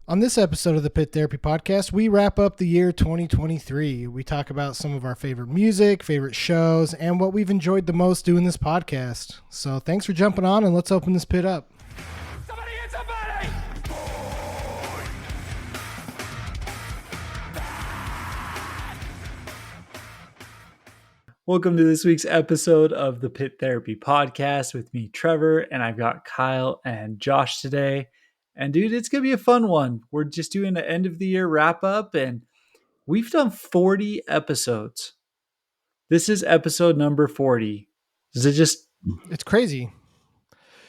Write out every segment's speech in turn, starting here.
On this episode of the Pit Therapy Podcast, we wrap up the year 2023. We talk about some of our favorite music, favorite shows, and what we've enjoyed the most doing this podcast. So thanks for jumping on, and let's open this pit up. Somebody hit somebody! Welcome to this week's episode of the Pit Therapy Podcast with me, Trevor, and I've got Kyle and Josh today. And dude, it's going to be a fun one. We're just doing an end of the year wrap up, and we've done 40 episodes. This is episode number 40. Does it just... It's crazy.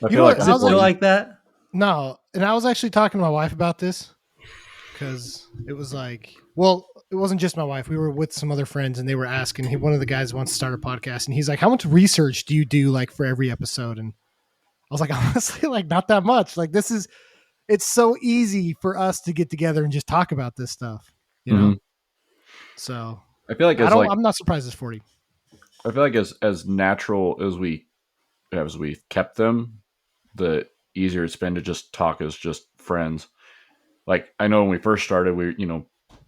I feel like Does it feel like that? No, and I was actually talking to my wife about this because it was like, well, it wasn't just my wife. We were with some other friends, and they were asking. One of the guys wants to start a podcast, and he's like, "How much research do you do like for every episode?" And I was like, honestly, like not that much. Like it's so easy for us to get together and just talk about this stuff, you know? So I feel like I'm not surprised it's 40. I feel like as natural as we kept them, the easier it's been to just talk as just friends. Like I know when we first started,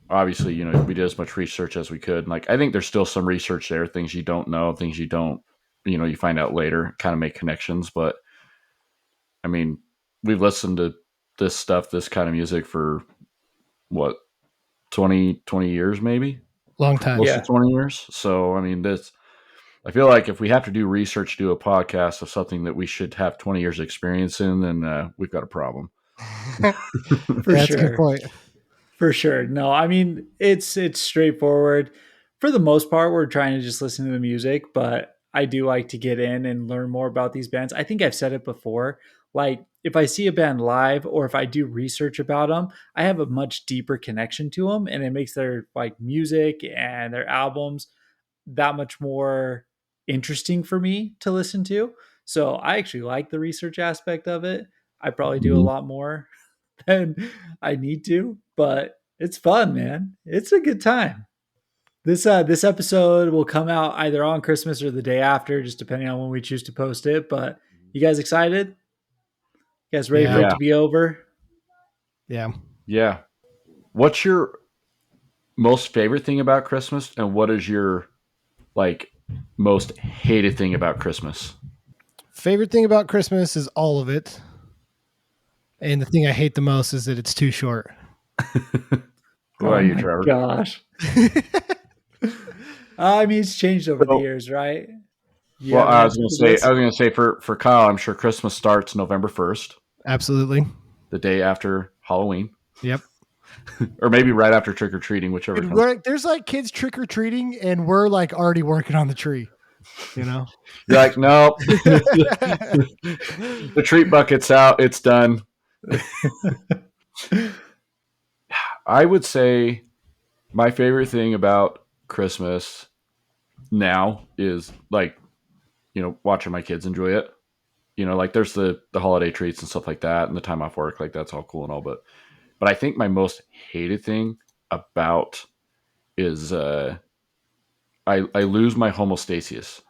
obviously, we did as much research as we could. Like I think there's still some research there, things you don't know, things you don't, you find out later, kind of make connections. But I mean, we've listened to this stuff, this kind of music for what, 20 years, maybe Long time. close to 20 years. So, I mean, I feel like if we have to do research, do a podcast of something that we should have 20 years experience in, then we've got a problem. For That's sure. a good point. For sure. No, I mean, it's straightforward. For the most part, we're trying to just listen to the music, but I do like to get in and learn more about these bands. I think I've said it before. Like, if I see a band live or if I do research about them, I have a much deeper connection to them, and it makes their like music and their albums that much more interesting for me to listen to. So I actually like the research aspect of it. I probably do a lot more than I need to, but it's fun, man. It's a good time. This episode will come out either on Christmas or the day after, just depending on when we choose to post it. But you guys excited? You guys ready for it Yeah. to be over? Yeah. Yeah. What's your most favorite thing about Christmas, and what is your like most hated thing about Christmas? Favorite thing about Christmas is all of it. And the thing I hate the most is that it's too short. What about you, Trevor? Gosh. I mean, it's changed over the years, right? Well, I was gonna say for Kyle, I'm sure Christmas starts November 1st, Absolutely. the day after Halloween, Yep. or maybe right after trick or treating, whichever. There's like kids trick or treating, and we're like already working on the tree. You know, You're like, nope. The treat bucket's out. It's done. I would say my favorite thing about Christmas now is like, watching my kids enjoy it. Like there's the holiday treats and stuff like that, and the time off work, like that's all cool and all, but I think my most hated thing about is I lose my homostasis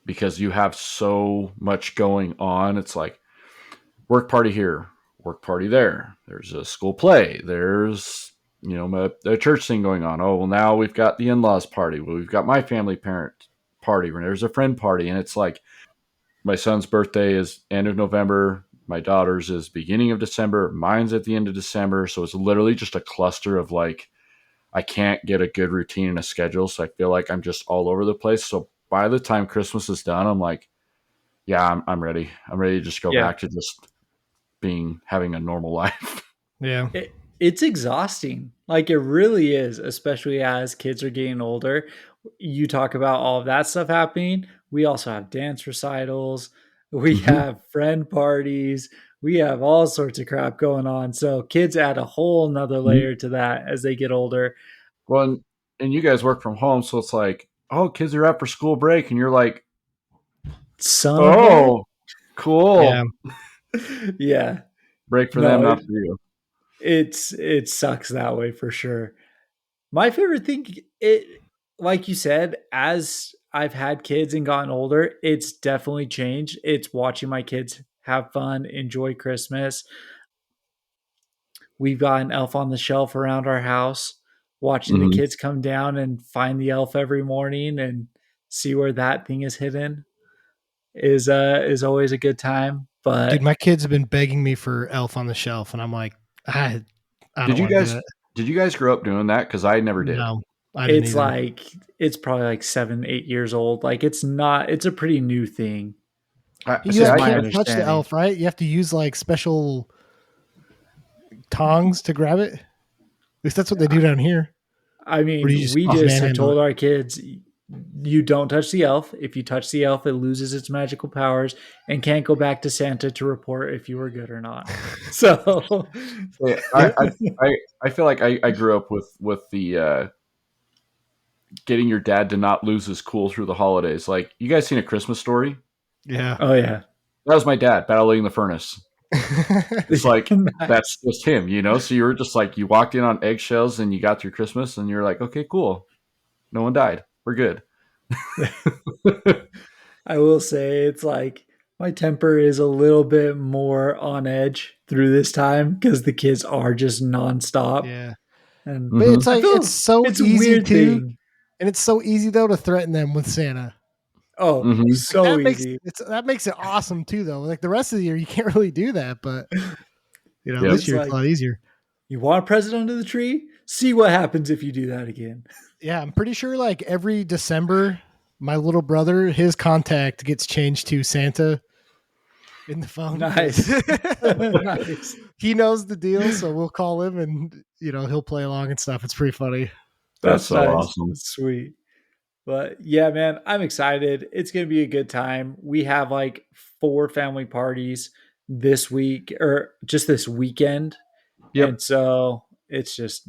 because you have so much going on. It's like work party here, work party there. There's a school play. There's a church thing going on. Oh well, now we've got the in-laws party. Well, we've got my family parent party. There's a friend party, and it's like my son's birthday is end of November. My daughter's is beginning of December. Mine's at the end of December. So it's literally just a cluster of like, I can't get a good routine and a schedule. So I feel like I'm just all over the place. So by the time Christmas is done, I'm like, yeah, I'm ready. I'm ready to just go back to just having a normal life. yeah. It's exhausting. Like it really is, especially as kids are getting older. You talk about all of that stuff happening. We also have dance recitals. We have friend parties. We have all sorts of crap going on. So kids add a whole nother layer to that as they get older. Well, and you guys work from home. So it's like, oh, kids are out for school break. And you're like, Some cool. Yeah. yeah. Break for them, not for you. It sucks that way for sure. My favorite thing, like you said, as I've had kids and gotten older, it's definitely changed. It's watching my kids have fun, enjoy Christmas. we've got an Elf on the Shelf around our house, watching the Mhm. kids come down and find the elf every morning and see where that thing is hidden is always a good time. Dude, But my kids have been begging me for Elf on the Shelf, and I'm like, I Did don't you want to do guys it. did you guys grow up doing that? Because I never did. No, I didn't it's either. like it's probably like 7, 8 years old. Like it's a pretty new thing. You See, is like my can't touch the understanding. elf, right? You have to use like special tongs to grab it. At least that's what they do down here. I Or do you mean, just we just have manhandle told it? our kids, you don't touch the elf. If you touch the elf, it loses its magical powers and can't go back to Santa to report if you were good or not. So, yeah, I feel like I grew up with the getting your dad to not lose his cool through the holidays. Like, you guys seen A Christmas Story? Yeah. oh yeah, That was my dad battling the furnace. It's like that's Nice. just him, you know. So you were just like you walked in on eggshells and you got through Christmas and you're like, okay, cool, no one died, we're good. I will say it's like my temper is a little bit more on edge through this time because the kids are just nonstop, Yeah. and But it's Mhm. I like it's feel so it's a easy weird too. thing. And it's so easy though to threaten them with Santa. Oh, Mhm. Like so easy. that makes it awesome too though. Like the rest of the year you can't really do that, but Yep. this It's year it's a like, lot easier. you want a present under the tree? See what happens if you do that again. Yeah, I'm pretty sure like every December, my little brother, his contact gets changed to Santa in the phone. Nice. 'Cause Nice. he knows the deal, so we'll call him and he'll play along and stuff. It's pretty funny. That's That's so nice. awesome. That's sweet. But yeah, man, I'm excited. It's going to be a good time. We have like 4 family parties this week or just this weekend. Yep. And so it's just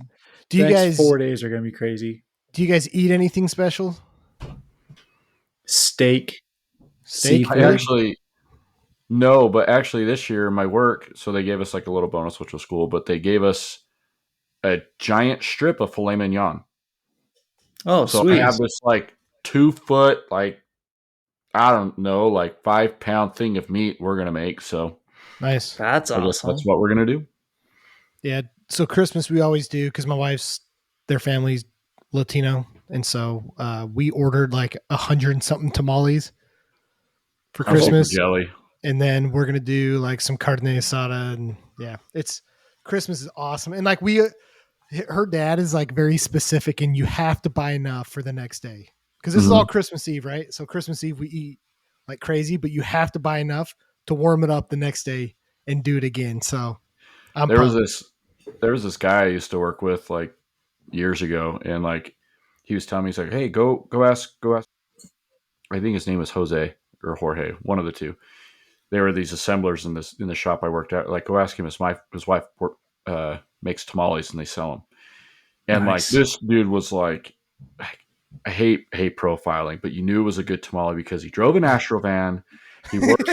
Do the you next guys 4 days are going to be crazy. eat anything special? Steak, Steak? seafood. I actually no, but actually this year my work, so they gave us like a little bonus, which was cool. But they gave us a giant strip of filet mignon. Oh, So sweet. I have this like 2 foot, like I don't know, like 5 pound thing of meat we're gonna make. So Nice. That's I guess awesome. that's what we're gonna do. Yeah. So Christmas we always do because my wife's their family's Latino, and so we ordered like 100 and something tamales for I'm super Christmas, jelly. and then we're gonna do like some carne asada, and yeah, it's Christmas is awesome, and like her dad is like very specific, and you have to buy enough for the next day because this is all Christmas Eve, right? So Christmas Eve we eat like crazy, but you have to buy enough to warm it up the next day and do it again. So I'm There was pumped. there was this guy I used to work with like years ago, and like he was telling me, he's like, "Hey, go ask." I think his name was Jose or Jorge, one of the two. There were these assemblers in the shop I worked at. Like, go ask him. His wife makes tamales and they sell them. And like Nice. this dude was like, I hate profiling, but you knew it was a good tamale because he drove an Astrovan. He worked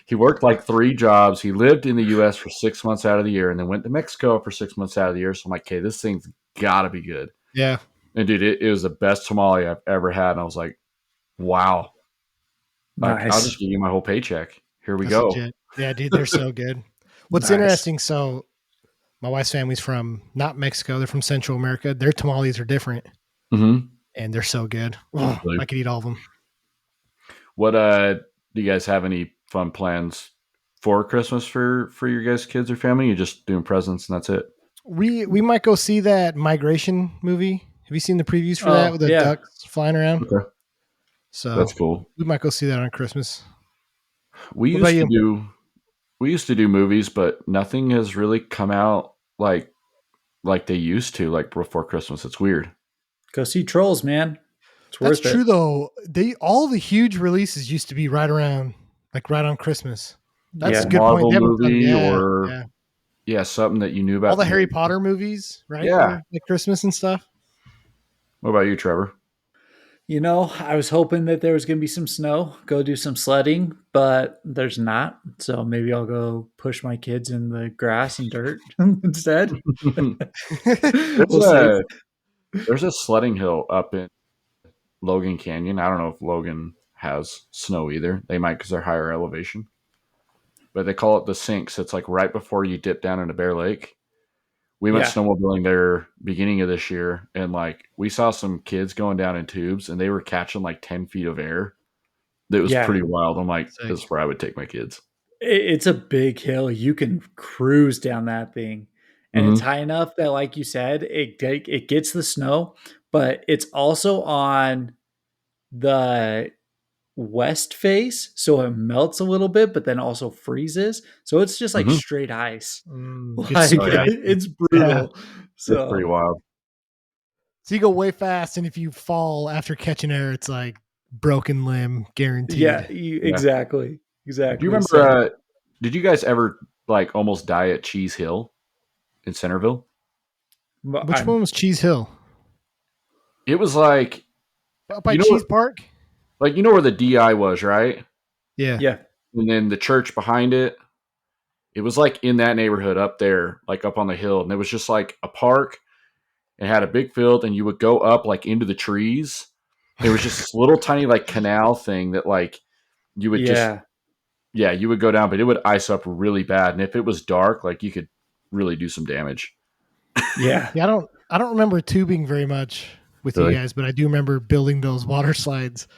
he worked like 3 jobs. He lived in the U.S. for 6 months out of the year, and then went to Mexico for 6 months out of the year. So I'm like, okay, this thing's got to be good. Yeah. And dude, it was the best tamale I've ever had. And I was like, wow, like, I'll Nice. just give you my whole paycheck. Here we That's go. legit. Yeah, dude, they're so good. What's Nice. interesting, so my wife's family's from not Mexico, they're from Central America. Their tamales are different Mm-hmm. and they're so good. Really? I could eat all of them. What do you guys have any fun plans for Christmas for your guys' kids or family? You're just doing presents and that's it. We might go see that migration movie. Have you seen the previews for that with the yeah. ducks flying around? Okay. So That's cool. we might go see that on Christmas. We What about used to do movies, but nothing has really come out like they used to, like before Christmas. It's weird. Go see Trolls, man. It's That's worth true it. though. All the huge releases used to be right on Christmas. That's Yeah. a good Marvel point. They haven't done- movie yeah, or yeah. yeah, something that you knew about. All the Harry Potter movies, right? Yeah. They're like Christmas and stuff. What about you, Trevor? You know, I was hoping that there was going to be some snow, go do some sledding, but there's not. So maybe I'll go push my kids in the grass and dirt instead. There's We'll see. there's a sledding hill up in Logan Canyon. I don't know if Logan has snow either. They might because they're higher elevation. But they call it the Sinks. It's like right before you dip down into Bear Lake. We went Yeah. snowmobiling there beginning of this year, and like we saw some kids going down in tubes, and they were catching like 10 feet of air. That was Yeah. pretty wild. I'm like, Sick. this is where I would take my kids. It's a big hill. You can cruise down that thing. And it's high enough that, like you said, it gets the snow, but it's also on the west face, so it melts a little bit, but then also freezes. So it's just like Mhm. straight ice. Gets Like super yeah. icy. it's brutal. It's pretty So wild. So you go way fast, and if you fall after catching air, it's like broken limb guaranteed. yeah, Yeah. exactly. Do you remember? So, Did you guys ever like almost die at Cheese Hill in Centerville? Which one was Cheese Hill? It was like By You know Cheese what- Park? you know where the DI was, right? Yeah. Yeah. And then the church behind it. It was like in that neighborhood up there, like up on the hill, and it was just like a park. It had a big field, and you would go up like into the trees. There was just this little tiny like canal thing that like you would you would go down, but it would ice up really bad. And if it was dark, like you could really do some damage. Yeah. Yeah, I don't remember tubing very much with Really? you guys, but I do remember building those water slides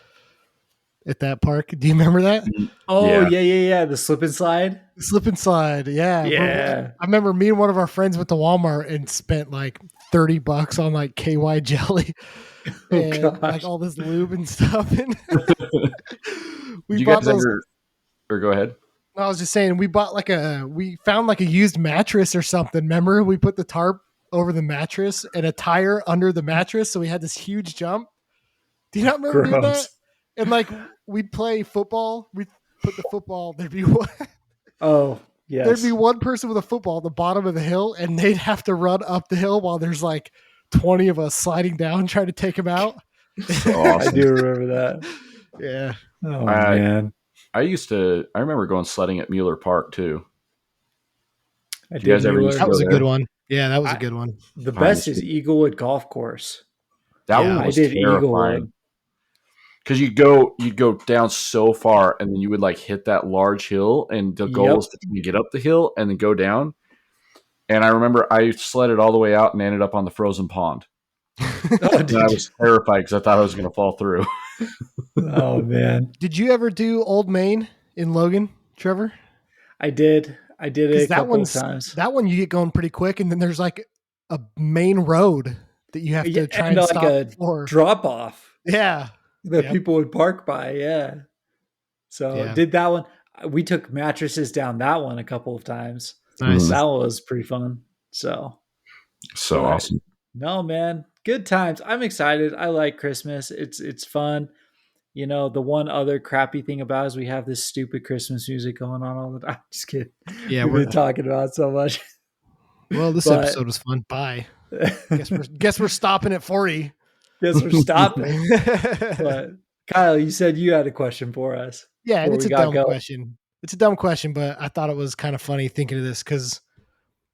at that park. Do you remember that? Oh, Yeah. yeah. The slip and slide. Slip and slide. Yeah. Yeah. I remember me and one of our friends went to Walmart and spent like $30 on like KY jelly and gosh. like all this lube and stuff. And You bought guys ever? Or go ahead. I was just saying, we found like a used mattress or something. Remember, we put the tarp over the mattress and a tire under the mattress, so we had this huge jump. Do you not remember doing that? Gross. And like we'd play football. We'd put the football. There'd be one, Oh, yes. there'd be one person with a football at the bottom of the hill, and they'd have to run up the hill while there's like 20 of us sliding down trying to take him out. So I awesome. do remember that. Yeah. Oh, I- man. I remember going sledding at Mueller Park too. I you guys did ever Mueller. used That was a there. good one. Yeah, that was a I- good one. The Fine, best it's is Eaglewood Golf Course. That Yeah, one I was did terrifying. Eaglewood. Because you'd go down so far, and then you would like hit that large hill, and the goal Yep. was to get up the hill and then go down. And I remember I sledded all the way out and ended up on the frozen pond. Oh, And I was terrified because I thought I was going to fall through. oh, man. Did you ever do Old Main in Logan, Trevor? I did. I did it a That couple of times. That one you get going pretty quick, and then there's like a main road that you have Yeah, to try and and like stop a for. drop off Yeah. that Yep. people would park by. Yeah. So Yeah. did that one. We took mattresses down that one a couple of times. Nice. That one was pretty fun. So So Right. awesome. no, man, good times. I'm excited. I like Christmas. It's fun. You know, the one other crappy thing about it is we have this stupid Christmas music going on all the time. Just kidding. Yeah, We've we're been talking about it so much. well. This but- episode was fun. Bye. Guess we're stopping at 40. Guess we're stopping. yeah, But Kyle, you said you had a question for us. and before it's we a got dumb going. question. It's a dumb question, but I thought it was kind of funny thinking of this because,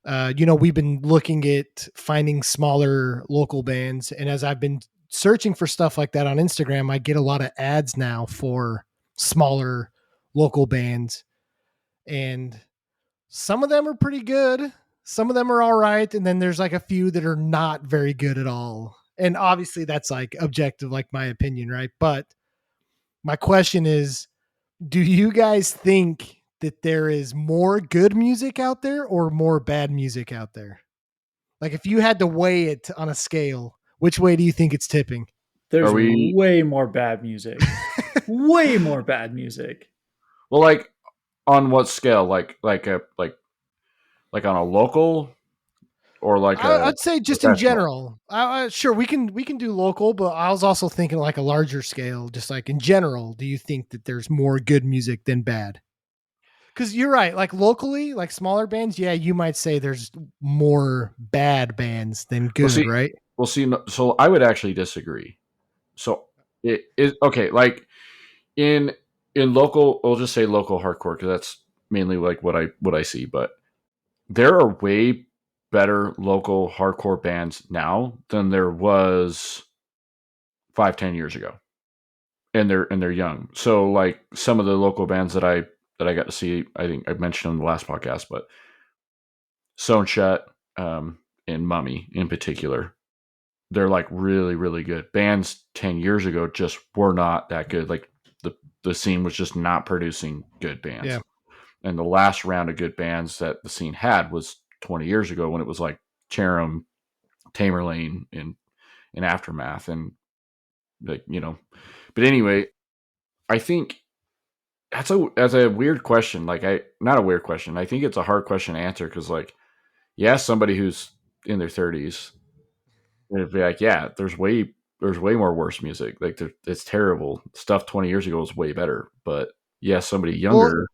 we've been looking at finding smaller local bands, and as I've been searching for stuff like that on Instagram, I get a lot of ads now for smaller local bands, and some of them are pretty good. Some of them are all right, and then there's like a few that are not very good at all. And obviously, that's like objective, like my opinion, right? But my question is, do you guys think that there is more good music out there or more bad music out there? Like, if you had to weigh it on a scale, which way do you think it's tipping? There's Are we- way more bad music. Way more bad music. Well, like on what scale? Like on a local, or like I'd say just in professional? general. Sure, we can do local, but I was also thinking like a larger scale, just like in general. Do you think that there's more good music than bad? Because you're right, like locally, like smaller bands, yeah, you might say there's more bad bands than good, see, right? Well, see, so I would actually disagree. So it is okay. Like in local, we'll just say local hardcore because that's mainly like what I see. But there are way better local hardcore bands now than there was 5-10 years ago, and they're young. So like some of the local bands that I got to see, I think I mentioned on the last podcast, but Sewn Shut, and Mummy in particular. They're like really, really good. Bands 10 years ago just were not that good. Like the scene was just not producing good bands. Yeah. And the last round of good bands that the scene had was 20 years ago when it was like Cherim, Tamerlane, and Aftermath. And like, but anyway, I think that's a weird question. Like not a weird question. I think it's a hard question to answer because like, yeah, somebody who's in their 30s, it'd be like, yeah, there's way more worse music. Like it's terrible stuff. 20 years ago was way better, but yeah, somebody younger.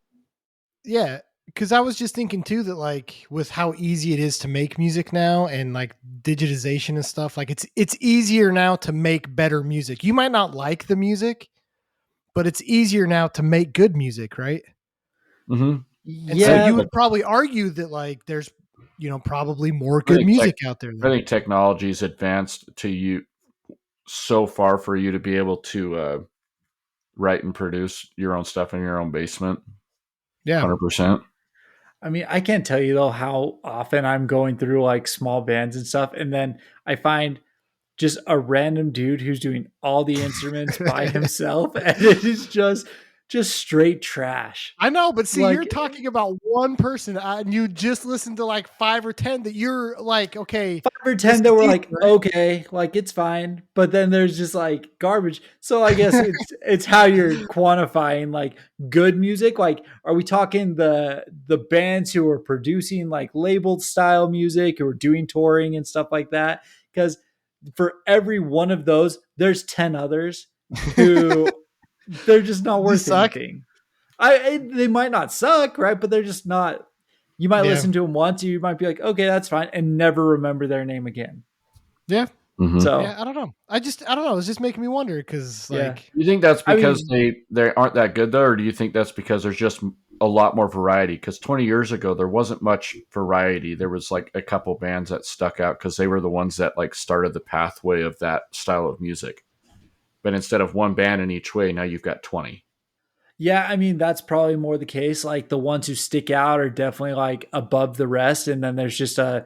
Yeah, because I was just thinking too that like with how easy it is to make music now and like digitization and stuff, like it's easier now to make better music. You might not like the music, but it's easier now to make good music, right? Mm-hmm. And so you would probably argue that like there's probably more good music out there. I think technology's advanced to you so far for you to be able to write and produce your own stuff in your own basement. Yeah. 100%. I mean, I can't tell you though how often I'm going through like small bands and stuff, and then I find just a random dude who's doing all the instruments by himself, and it is just straight trash. I know, but see, Like- you're talking about one person, and you just listened to like 5 or 10 that you're like, okay, 5 or 10 that were like, okay, like it's fine, but then there's just like garbage. So I guess it's how you're quantifying like good music. Like, are we talking the bands who are producing like labeled style music, who are doing touring and stuff like that? Because for every one of those, there's 10 others who they're just not worth anything. They might not suck, right? But they're just not. You might listen to them once, you might be like, okay, that's fine, and never remember their name again. Yeah. Mm-hmm. So yeah, I don't know. I don't know. It's just making me wonder because like, you think that's because they aren't that good though, or do you think that's because there's just a lot more variety? Because 20 years ago there wasn't much variety. There was like a couple bands that stuck out because they were the ones that like started the pathway of that style of music. But instead of one band in each way, now you've got 20. Yeah, I mean, that's probably more the case. Like the ones who stick out are definitely like above the rest. And then there's just an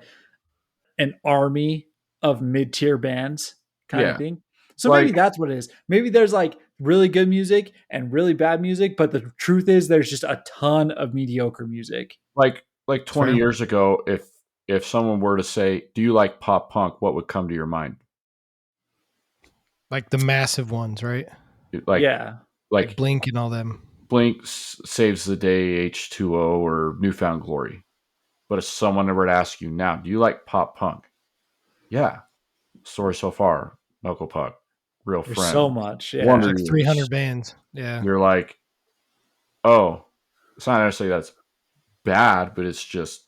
army of mid-tier bands kind of thing. So maybe that's what it is. Maybe there's like really good music and really bad music, but the truth is there's just a ton of mediocre music. Like 20 years ago, if someone were to say, do you like pop punk? What would come to your mind? Like the massive ones, right? Like Blink and all them. Blink, Saves the Day, H2O, or Newfound Glory. But if someone were to ask you now, do you like pop punk? Yeah. Story So Far, Knuckle Puck, Real There's Friend. so much. Yeah. Wonder like Years. 300 bands. Yeah. You're like, oh, it's not necessarily that's bad, but it's just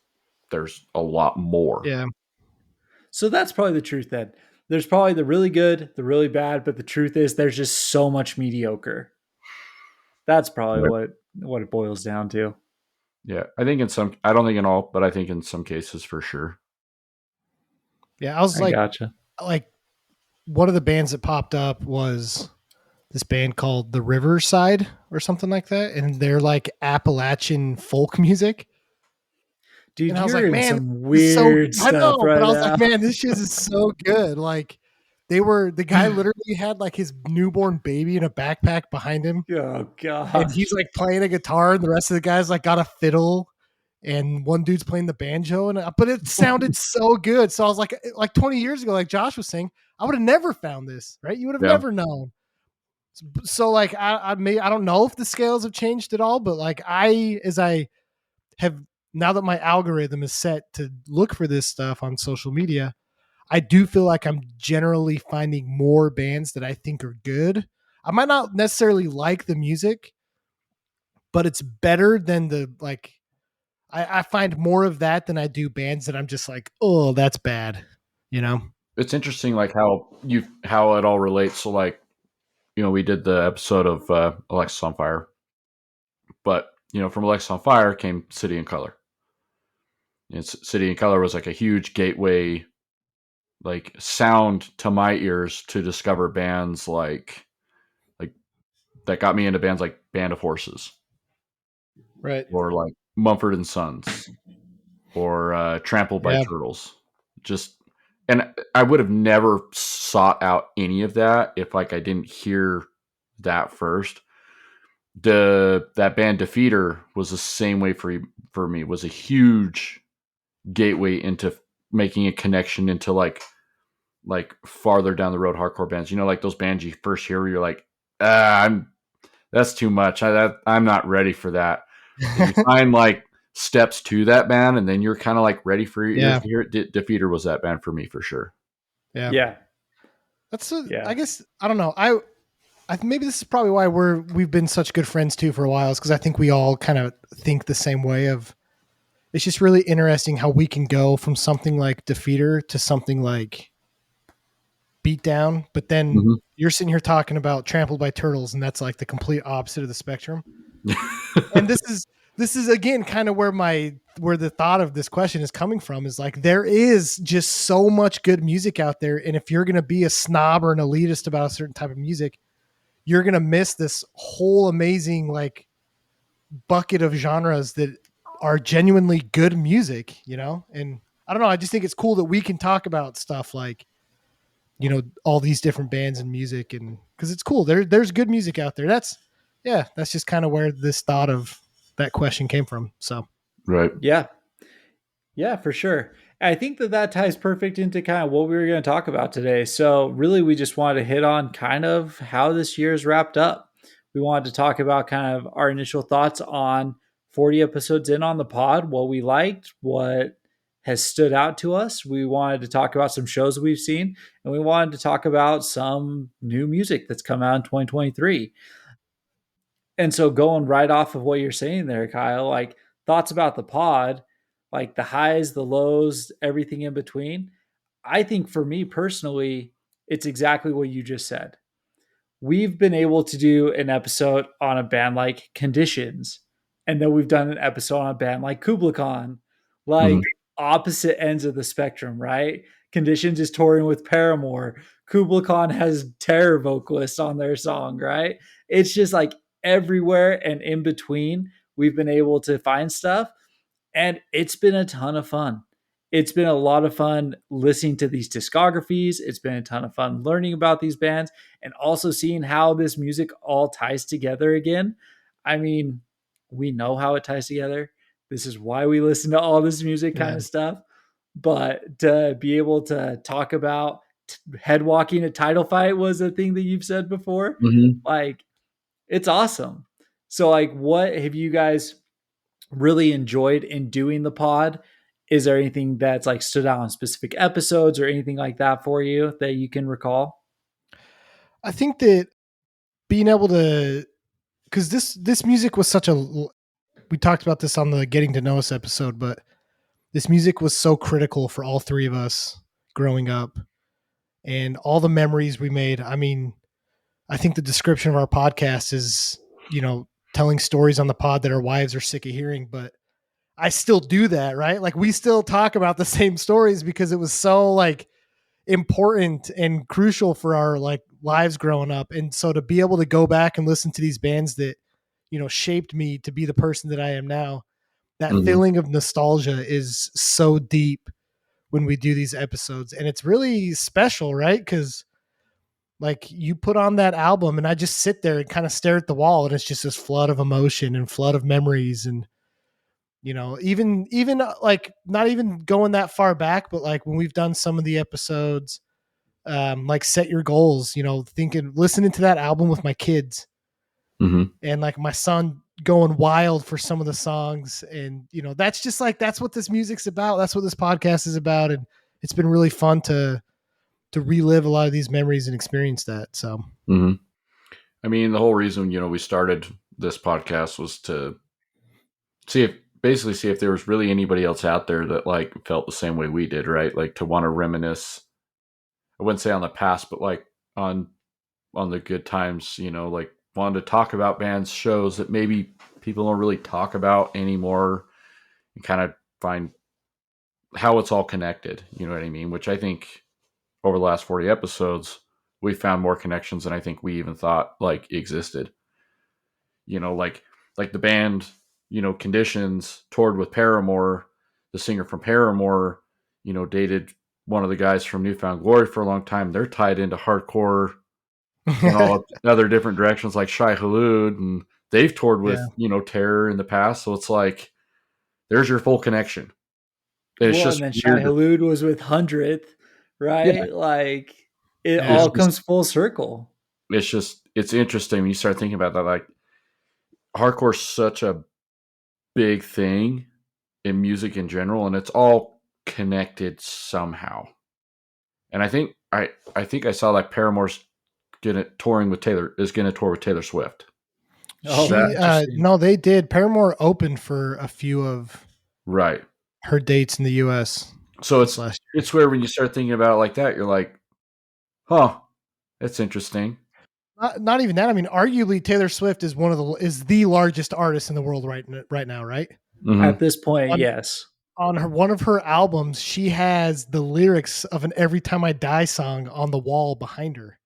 there's a lot more. Yeah. So that's probably the truth then. There's probably the really good, the really bad, but the truth is there's just so much mediocre. That's probably what it boils down to. Yeah. I think I don't think in all, but I think in some cases for sure. Yeah. I was like, gotcha. Like one of the bands that popped up was this band called The Riverside or something like that. And they're like Appalachian folk music. Dude, and I was you're like, in man, some weird stuff I know, right but I was now. like, man, this shit is so good. Like the guy literally had like his newborn baby in a backpack behind him. Oh god. And he's like playing a guitar and the rest of the guys like got a fiddle and one dude's playing the banjo but it sounded so good. So I was like 20 years ago, like Josh was saying, I would have never found this, right? You would have never known. So like I don't know if the scales have changed at all, but like as I have now that my algorithm is set to look for this stuff on social media, I do feel like I'm generally finding more bands that I think are good. I might not necessarily like the music, but it's better than the like. I find more of that than I do bands that I'm just like, oh, that's bad. You know, it's interesting, like how it all relates. So, like, we did the episode of Alexis on Fire, but from Alexis on Fire came City in Color. And City in Color was like a huge gateway, like sound to my ears to discover bands like that got me into bands like Band of Horses, right? Or like Mumford and Sons, or Trampled by Turtles. Just and I would have never sought out any of that if like I didn't hear that first. That band Defeater was the same way for me. It was a huge gateway into making a connection into like farther down the road hardcore bands. You know, like those bands you first hear where you're like, that's too much. I'm not ready for that. And you find like steps to that band, and then you're kind of like ready for your ears to hear it. Defeater was that band for me for sure. Yeah. That's I guess I don't know. I maybe this is probably why we've been such good friends too for a while, is because I think we all kind of think the same way. Of it's just really interesting how we can go from something like Defeater to something like Beatdown, but then you're sitting here talking about Trampled by Turtles, and that's like the complete opposite of the spectrum. And this is again kind of where the thought of this question is coming from, is like there is just so much good music out there, and if you're going to be a snob or an elitist about a certain type of music, you're going to miss this whole amazing like bucket of genres that are genuinely good music, you know? And I don't know, I just think it's cool that we can talk about stuff like, you know, all these different bands and music, and because it's cool. There's good music out there. That's just kind of where this thought of that question came from. So, right. Yeah, for sure. I think that ties perfect into kind of what we were going to talk about today. So really, we just wanted to hit on kind of how this year's wrapped up. We wanted to talk about kind of our initial thoughts on 40 episodes in on the pod, what we liked, what has stood out to us. We wanted to talk about some shows that we've seen, and we wanted to talk about some new music that's come out in 2023. And so going right off of what you're saying there, Kyle, like thoughts about the pod, like the highs, the lows, everything in between. I think for me personally, it's exactly what you just said. We've been able to do an episode on a band like Conditions, and then we've done an episode on a band like Kubla Khan, like opposite ends of the spectrum, right? Conditions is touring with Paramore. Kubla Khan has Terror vocalists on their song, right? It's just like everywhere and in between, we've been able to find stuff, and it's been a ton of fun. It's been a lot of fun listening to these discographies. It's been a ton of fun learning about these bands and also seeing how this music all ties together again. I mean, we know how it ties together. This is why we listen to all this music kind of stuff. But to be able to talk about head walking a title fight was a thing that you've said before. Like, it's awesome. So, like, what have you guys really enjoyed in doing the pod? Is there anything that's like stood out on specific episodes or anything like that for you that you can recall? I think that being able to, because this music was such a, we talked about this on the Getting to Know Us episode, but this music was so critical for all three of us growing up, and all the memories we made. I mean, I think the description of our podcast is, you know, telling stories on the pod that our wives are sick of hearing, but I still do that, right? Like we still talk about the same stories because it was so like important and crucial for our like lives growing up. And so to be able to go back and listen to these bands that, you know, shaped me to be the person that I am now, that feeling of nostalgia is so deep when we do these episodes. And it's really special, right? Because like you put on that album and I just sit there and kind of stare at the wall, and it's just this flood of emotion and flood of memories. And you know, even like not even going that far back, but like when we've done some of the episodes, like Set Your Goals, you know, listening to that album with my kids, and like my son going wild for some of the songs. And, you know, that's just like, that's what this music's about. That's what this podcast is about. And it's been really fun to relive a lot of these memories and experience that. So, I mean, the whole reason, you know, we started this podcast was to see if there was really anybody else out there that like felt the same way we did, right? Like to want to reminisce, I wouldn't say on the past, but like on the good times, you know, like wanted to talk about bands, shows that maybe people don't really talk about anymore, and kind of find how it's all connected. You know what I mean? Which I think over the last 40 episodes, we found more connections than I think we even thought like existed. You know, like the band, you know, Conditions toured with Paramore. The singer from Paramore, you know, dated one of the guys from Newfound Glory for a long time. They're tied into hardcore and all other different directions, like Shai Hulud, and they've toured with Terror in the past. So it's like there's your full connection. It's just and then Shai Hulud was with 100th, right? Yeah. Like it all comes full circle. It's interesting when you start thinking about that. Like hardcore's such a big thing in music in general, and it's all connected somehow. And I think I saw like Paramore's touring with Taylor Swift. No, they did. Paramore opened for a few of her dates in the US. So it's where when you start thinking about it like that, you're like, huh, that's interesting. Not even that. I mean, arguably Taylor Swift is is the largest artist in the world right now, right? Mm-hmm. At this point, yes. On one of her albums, she has the lyrics of an "Every Time I Die" song on the wall behind her,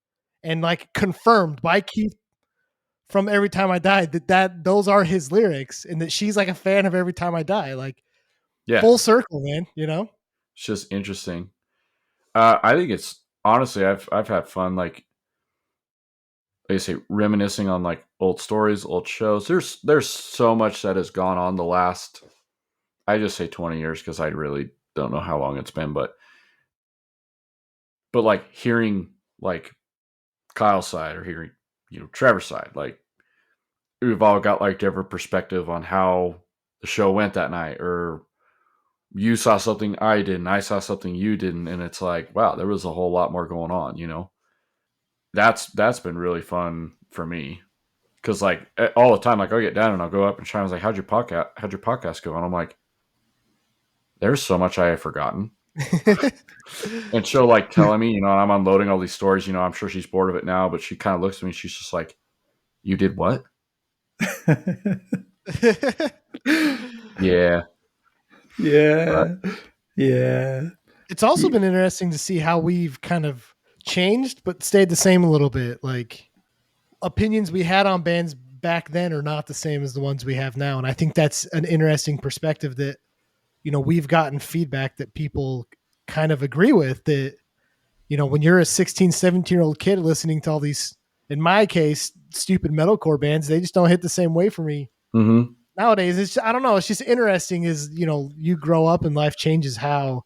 and like confirmed by Keith from "Every Time I Die" that those are his lyrics, and that she's like a fan of "Every Time I Die." Like, full circle, man. You know, it's just interesting. I think it's honestly, I've had fun, like I say, reminiscing on like old stories, old shows. There's so much that has gone on the last, I just say 20 years because I really don't know how long it's been, but like hearing like Kyle's side or hearing, Trevor's side, like we've all got like different perspective on how the show went that night, or you saw something I didn't, I saw something you didn't. And it's like, wow, there was a whole lot more going on, That's been really fun for me. Cause like all the time, like I'll get down and I'll go up and Shine was like, how'd your podcast go? And I'm like, there's so much I have forgotten. And she'll like telling me, I'm unloading all these stories, I'm sure she's bored of it now, but she kind of looks at me. She's just like, you did what? Yeah. Yeah. Yeah. It's also been interesting to see how we've kind of changed, but stayed the same a little bit. Like opinions we had on bands back then are not the same as the ones we have now. And I think that's an interesting perspective that, we've gotten feedback that people kind of agree with that, when you're a 16, 17-year-old kid listening to all these, in my case, stupid metalcore bands, they just don't hit the same way for me. Mm-hmm. Nowadays, it's just, I don't know. It's just interesting as, you grow up and life changes how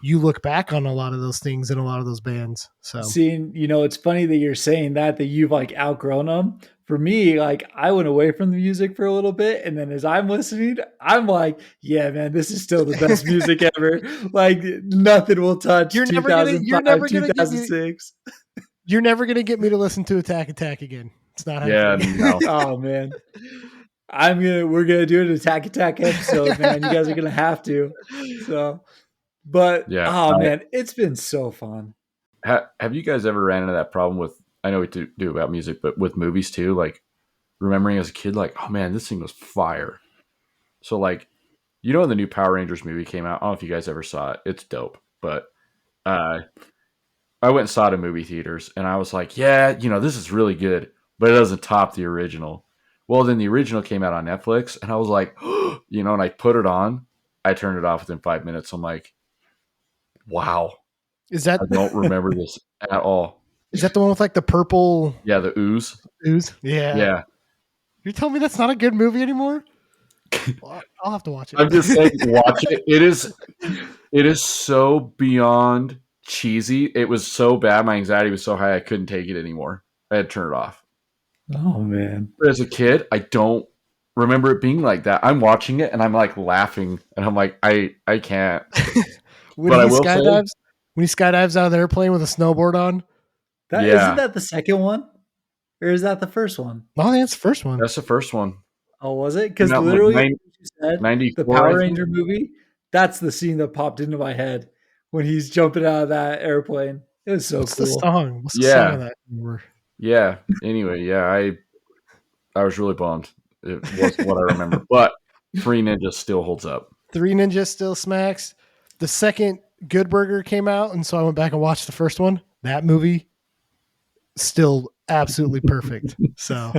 you look back on a lot of those things and a lot of those bands. So seeing, it's funny that you're saying that you've like outgrown them. For me, like I went away from the music for a little bit, and then as I'm listening, I'm like, yeah, man, this is still the best music ever. Like nothing will touch 2005, 2006. You're never gonna get me to listen to Attack again. It's not happening. Yeah, no. Oh man. We're gonna do an Attack episode, man. You guys are gonna have to. So but man, it's been so fun. Have you guys ever ran into that problem with, I know we do about music, but with movies too, like remembering as a kid, like, oh man, this thing was fire. So like, the new Power Rangers movie came out. I don't know if you guys ever saw it. It's dope. But I went and saw it in movie theaters and I was like, yeah, this is really good, but it doesn't top the original. Well, then the original came out on Netflix and I was like, and I put it on. I turned it off within 5 minutes. I'm like, wow. I don't remember this at all. Is that the one with like the purple? Yeah, the ooze. Yeah. Yeah. You're telling me that's not a good movie anymore? Well, I'll have to watch it. I'm just saying, watch it. It is so beyond cheesy. It was so bad. My anxiety was so high I couldn't take it anymore. I had to turn it off. Oh man. But as a kid, I don't remember it being like that. I'm watching it and I'm like laughing and I'm like, I can't. When he skydives out of the airplane with a snowboard on. Isn't that the second one? Or is that the first one? No, that's the first one. That's the first one. Oh, was it? Because literally, you said the Power Ranger movie, that's the scene that popped into my head when he's jumping out of that airplane. It was so What's cool. The song? What's the song of that? Yeah. Anyway, yeah, I was really bummed. It wasn't what I remember. But Three Ninjas still holds up. Three Ninjas still smacks. The second Good Burger came out, and so I went back and watched the first one. That movie still absolutely perfect. So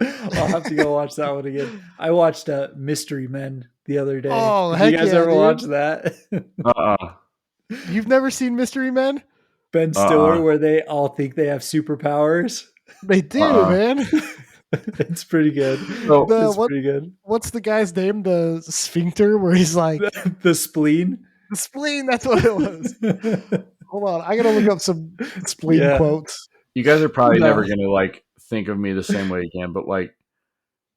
I'll have to go watch that one again. I watched Mystery Men the other day. Oh, Did heck you guys yeah, ever dude. watch that? You've never seen Mystery Men? Ben Stiller, Uh-uh. where they all think they have superpowers. They do, Uh-uh. man. It's pretty good. So- It's What- pretty good. What's the guy's name? The sphincter, where he's like The spleen. the spleen. That's what it was. Hold on, I gotta look up some spleen Yeah. quotes. You guys are probably No. never gonna like think of me the same way again, but like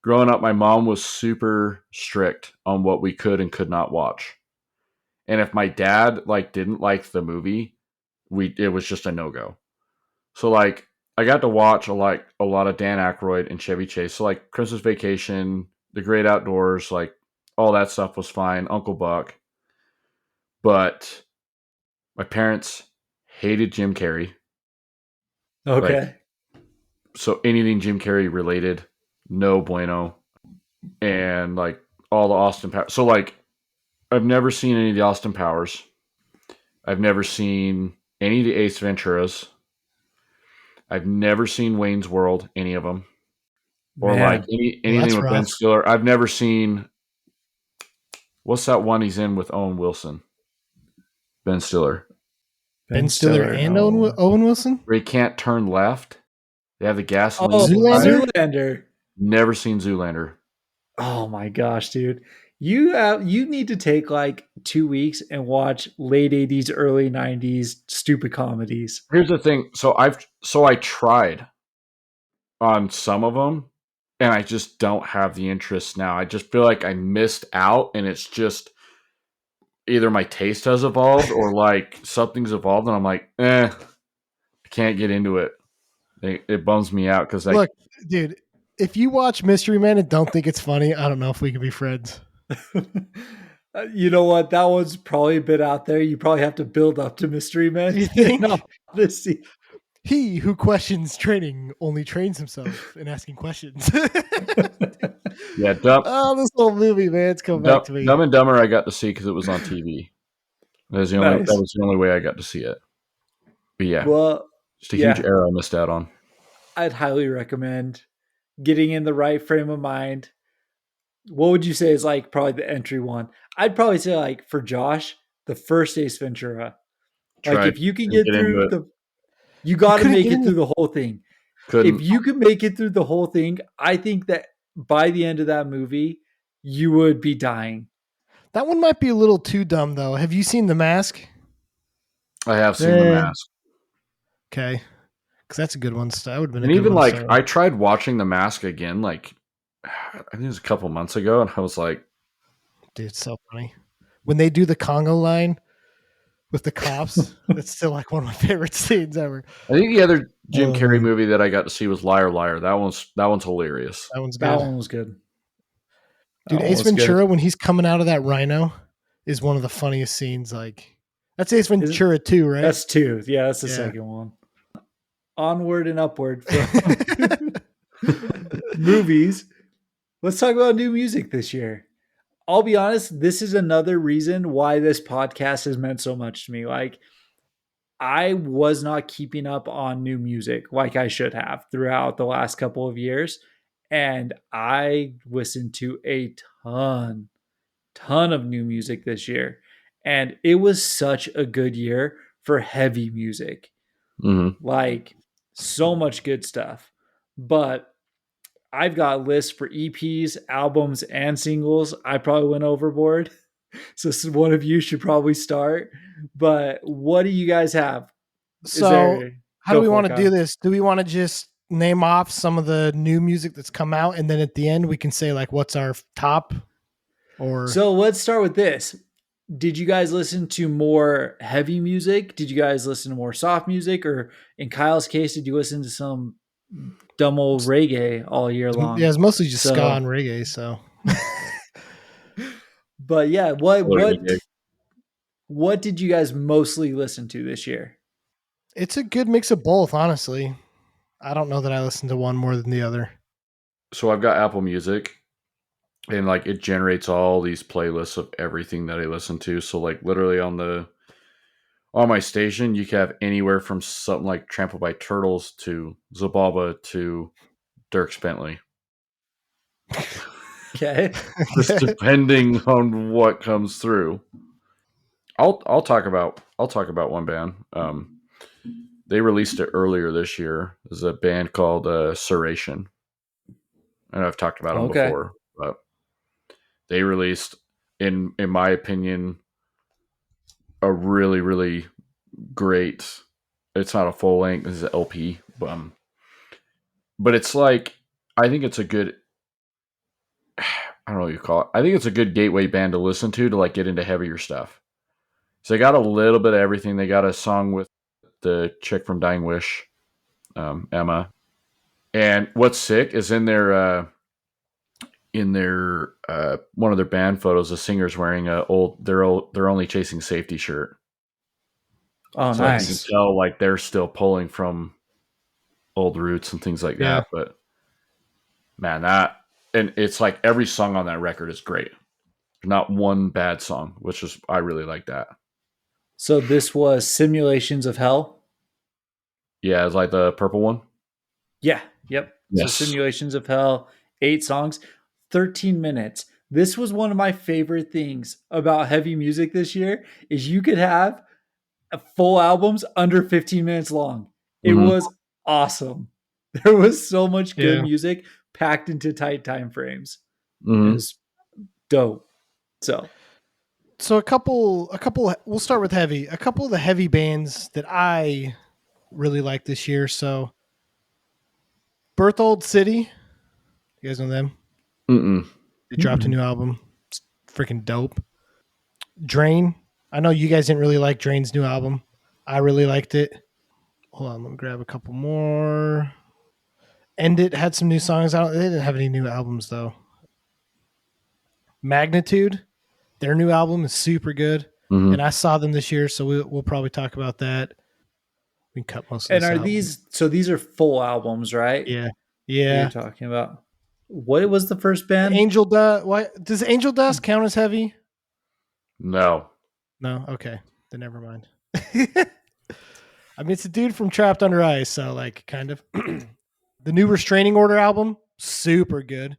growing up, my mom was super strict on what we could and could not watch. And if my dad like didn't like the movie, it was just a no-go. So like I got to watch a lot of Dan Aykroyd and Chevy Chase. So like Christmas Vacation, The Great Outdoors, like all that stuff was fine. Uncle Buck. But my parents hated Jim Carrey. Okay. So anything Jim Carrey related, no bueno. And like all the Austin Powers. So like I've never seen any of the Austin Powers. I've never seen any of the Ace Venturas. I've never seen Wayne's World, any of them. Or Man. like anything that's with Ben rough. Stiller. I've never seen, what's that one he's in with Owen Wilson? Ben Stiller. Ben Stiller and Owen Wilson. Where he can't turn left. They have the gasoline. Oh, Zoolander? Zoolander. Never seen Zoolander. Oh my gosh, dude. You need to take like 2 weeks and watch late 80s, early 90s stupid comedies. Here's the thing. So I tried on some of them, and I just don't have the interest now. I just feel like I missed out, and it's just either my taste has evolved or like something's evolved, and I'm like, I can't get into it. It bums me out because Look, dude, if you watch Mystery Men and don't think it's funny, I don't know if we can be friends. You know what? That one's probably a bit out there. You probably have to build up to Mystery Men. You think? No, this scene. He who questions training only trains himself in asking questions. yeah, Dumb, Oh, this whole movie, man, it's coming back to me. Dumb and Dumber I got to see because it was on TV. That was the Nice. only way I got to see it. But yeah, Well, just a yeah. huge era I missed out on. I'd highly recommend getting in the right frame of mind. What would you say is like probably the entry one? I'd probably say like for Josh, the first Ace Ventura. Like Tried if you can to get get into through it. you got to couldn't make get it into- through the whole thing. Couldn't. If you could make it through the whole thing, I think that by the end of that movie, you would be dying. That one might be a little too dumb, though. Have you seen The Mask? I have seen The Eh. Mask. Okay, because that's a good one. So that would have been. And a good even one like to start. I tried watching The Mask again, like I think it was a couple months ago, and I was like, dude, it's so funny when they do the Congo line with the cops. That's still like one of my favorite scenes ever. I think the other Jim Oh, Carrey man. movie that I got to see was Liar Liar. That one's hilarious. That one's good. That one was good. Dude, That one Ace was good. Ventura when he's coming out of that rhino is one of the funniest scenes. Like that's Ace Ventura too, right? That's two. Yeah, that's the Yeah. second one. Onward and upward from movies. Let's talk about new music this year. I'll be honest, this is another reason why this podcast has meant so much to me. Like, I was not keeping up on new music like I should have throughout the last couple of years. And I listened to a ton of new music this year. And it was such a good year for heavy music. Mm-hmm. Like, so much good stuff. But I've got lists for EPs, albums, and singles. I probably went overboard. So one of you should probably start. But what do you guys have? So how do Go we for it, want to Kyle. do this? Do we want to just name off some of the new music that's come out, and then at the end we can say like what's our top? Or So let's start with this. Did you guys listen to more heavy music? Did you guys listen to more soft music? Or in Kyle's case, did you listen to some dumb old reggae all year long? yeah, it's mostly just So- ska and reggae. So But yeah, what did you guys mostly listen to this year? it's a good mix of both, honestly. I don't know that I listen to one more than the other. So I've got Apple Music, and like it generates all these playlists of everything that I listen to. So like literally on my station, you can have anywhere from something like Trampled by Turtles to Zabalba to Dierks Bentley, Okay. just depending on what comes through. I'll talk about one band. They released it earlier this year. There's a band called Suration. I know I've talked about them Okay. before, but they released, in my opinion, a really, really great. It's not a full length. This is an LP, but it's like, I think it's a good. I don't know what you call it. I think it's a good gateway band to listen to like get into heavier stuff. So they got a little bit of everything. They got a song with the chick from Dying Wish, Emma. And what's sick is in their one of their band photos, the singer's wearing they're only chasing safety shirt. Oh, So like, you can nice. tell like they're still pulling from old roots and things like Yeah. that. But man, and it's like every song on that record is great. Not one bad song, which is I really like that. So this was Simulations of Hell. Yeah, it's like the purple one. Yeah. Yep. Yes. So Simulations of Hell, 8 songs, 13 minutes. This was one of my favorite things about heavy music this year is you could have full albums under 15 minutes long. It Mhm. was awesome. There was so much good Yeah. music packed into tight time frames. Mhm. It was dope. So a couple. We'll start with heavy. A couple of the heavy bands that I really like this year. So, Berthold City. You guys know them? Mm-mm. They dropped a new album. It's freaking dope. Drain. I know you guys didn't really like Drain's new album. I really liked it. Hold on, let me grab a couple more. End It had some new songs out. They didn't have any new albums though. Magnitude, their new album is super good, Mhm. and I saw them this year, so we'll probably talk about that. We can cut most of And this are out. these are full albums, right? Yeah, That yeah. you're talking about. What was the first band? Angel Dust. Why does Angel Dust count as heavy? No. No. Okay, then never mind. I mean, it's a dude from Trapped Under Ice, so like, kind of. The new Restraining Order album, super good.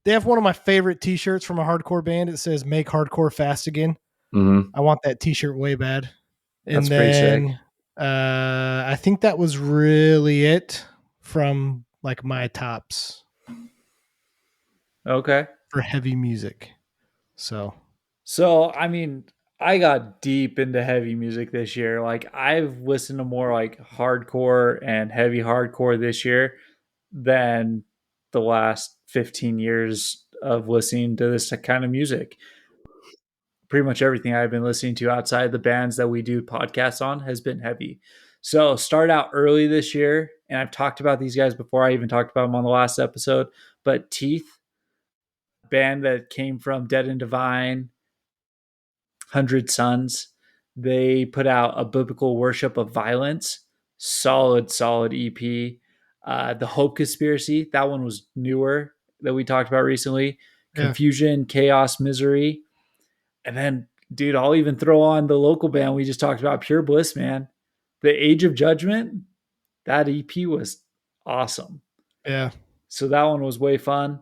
They have one of my favorite T-shirts from a hardcore band. It says "Make Hardcore Fast Again." Mm-hmm. I want that T-shirt way bad. And That's pretty sick. then I think that was really it from like my tops Okay. for heavy music. So So, I mean, I got deep into heavy music this year. Like, I've listened to more like hardcore and heavy hardcore this year than the last 15 years of listening to this kind of music. Pretty much everything I've been listening to outside the bands that we do podcasts on has been heavy. So, start out early this year, and I've talked about these guys before. I even talked about them on the last episode. But Teeth, band that came from Dead and Divine, 100 Sons. They put out A Biblical Worship of Violence. Solid EP. The Hope Conspiracy. That one was newer that we talked about recently. Yeah. Confusion, Chaos, Misery. And then, dude, I'll even throw on the local band we just talked about, Pure Bliss, man. The Age of Judgment. That EP was awesome. yeah, So that one was way fun.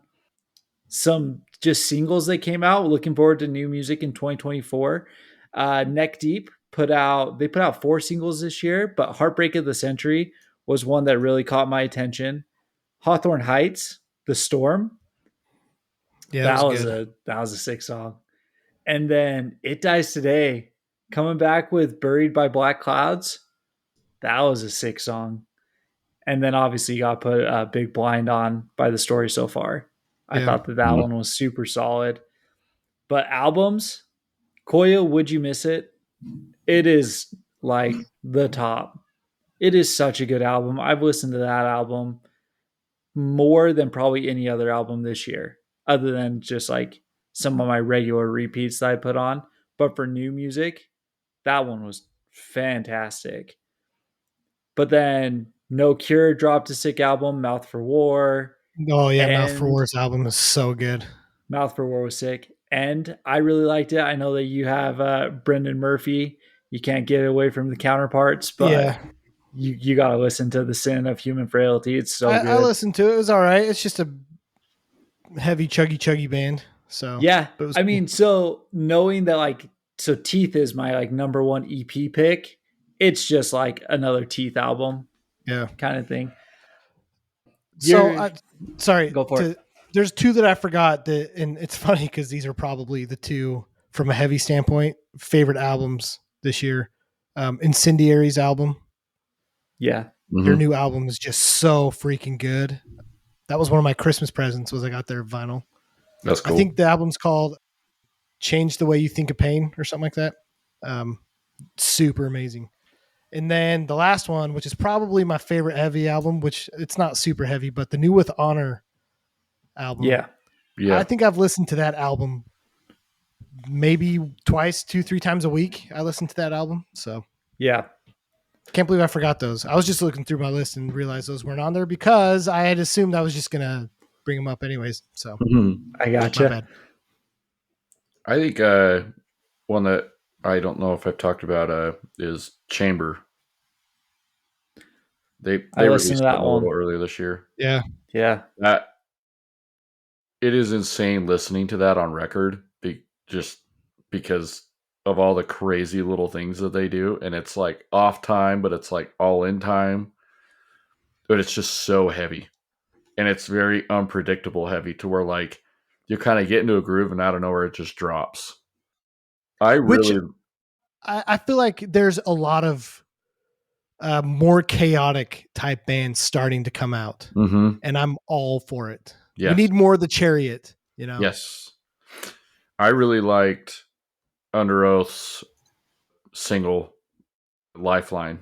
Some just singles that came out. Looking forward to new music in 2024. Neck Deep put out 4 singles this year, but Heartbreak of the Century was one that really caught my attention. Hawthorne Heights, The Storm. yeah, that that was good. a sick song. And then It Dies Today, coming back with Buried by Black Clouds. That was a sick song. And then obviously you got put a Big Blind on by The Story So Far. I Yeah. thought that one was super solid. But albums, Koya, Would You Miss It? It is like the top. It is such a good album. I've listened to that album more than probably any other album this year, other than just like some of my regular repeats that I put on. But for new music, that one was fantastic. But then No Cure dropped a sick album, Mouth for War. Oh yeah, Mouth for And- War's album is so good. Mouth for War was sick. And I really liked it. I know that you have Brendan Murphy. You can't get away from the counterparts, but yeah, you got to listen to The Sin of Human Frailty. It's so good. I listened to it. It was all right. It's just a heavy chuggy band. So Yeah. but it was I mean, so knowing that like so Teeth is my like number one EP pick. It's just like another Teeth album Yeah. kind of thing. So, sorry. Go for it. There's two that I forgot that, and it's funny because these are probably the two from a heavy standpoint favorite albums this year. Incendiary's album. Yeah. Their new album is just so freaking good. That was one of my Christmas presents was I got their vinyl. That's cool. I think the album's called Change the Way You Think of Pain or something like that. Super amazing. And then the last one, which is probably my favorite heavy album, which it's not super heavy, but the New With Honor album. Yeah. Yeah. I think I've listened to that album maybe twice, 2-3 times a week. I listen to that album. So Yeah. can't believe I forgot those. I was just looking through my list and realized those weren't on there because I had assumed I was just going to bring them up anyways. So I my gotcha. bad. I think one that I don't know if I've talked about is Chamber. They I listened released to that a little one. earlier this year. Yeah. Yeah. That it is insane listening to that on record, just because of all the crazy little things that they do, and it's like off time, but it's like all in time. But it's just so heavy, and it's very unpredictable heavy to where like you kind of get into a groove and out of nowhere it just drops. I feel like there's a lot of more chaotic type bands starting to come out, and I'm all for it. Yes. We need more of the Chariot, you know? Yes. I really liked Under Oath's single Lifeline.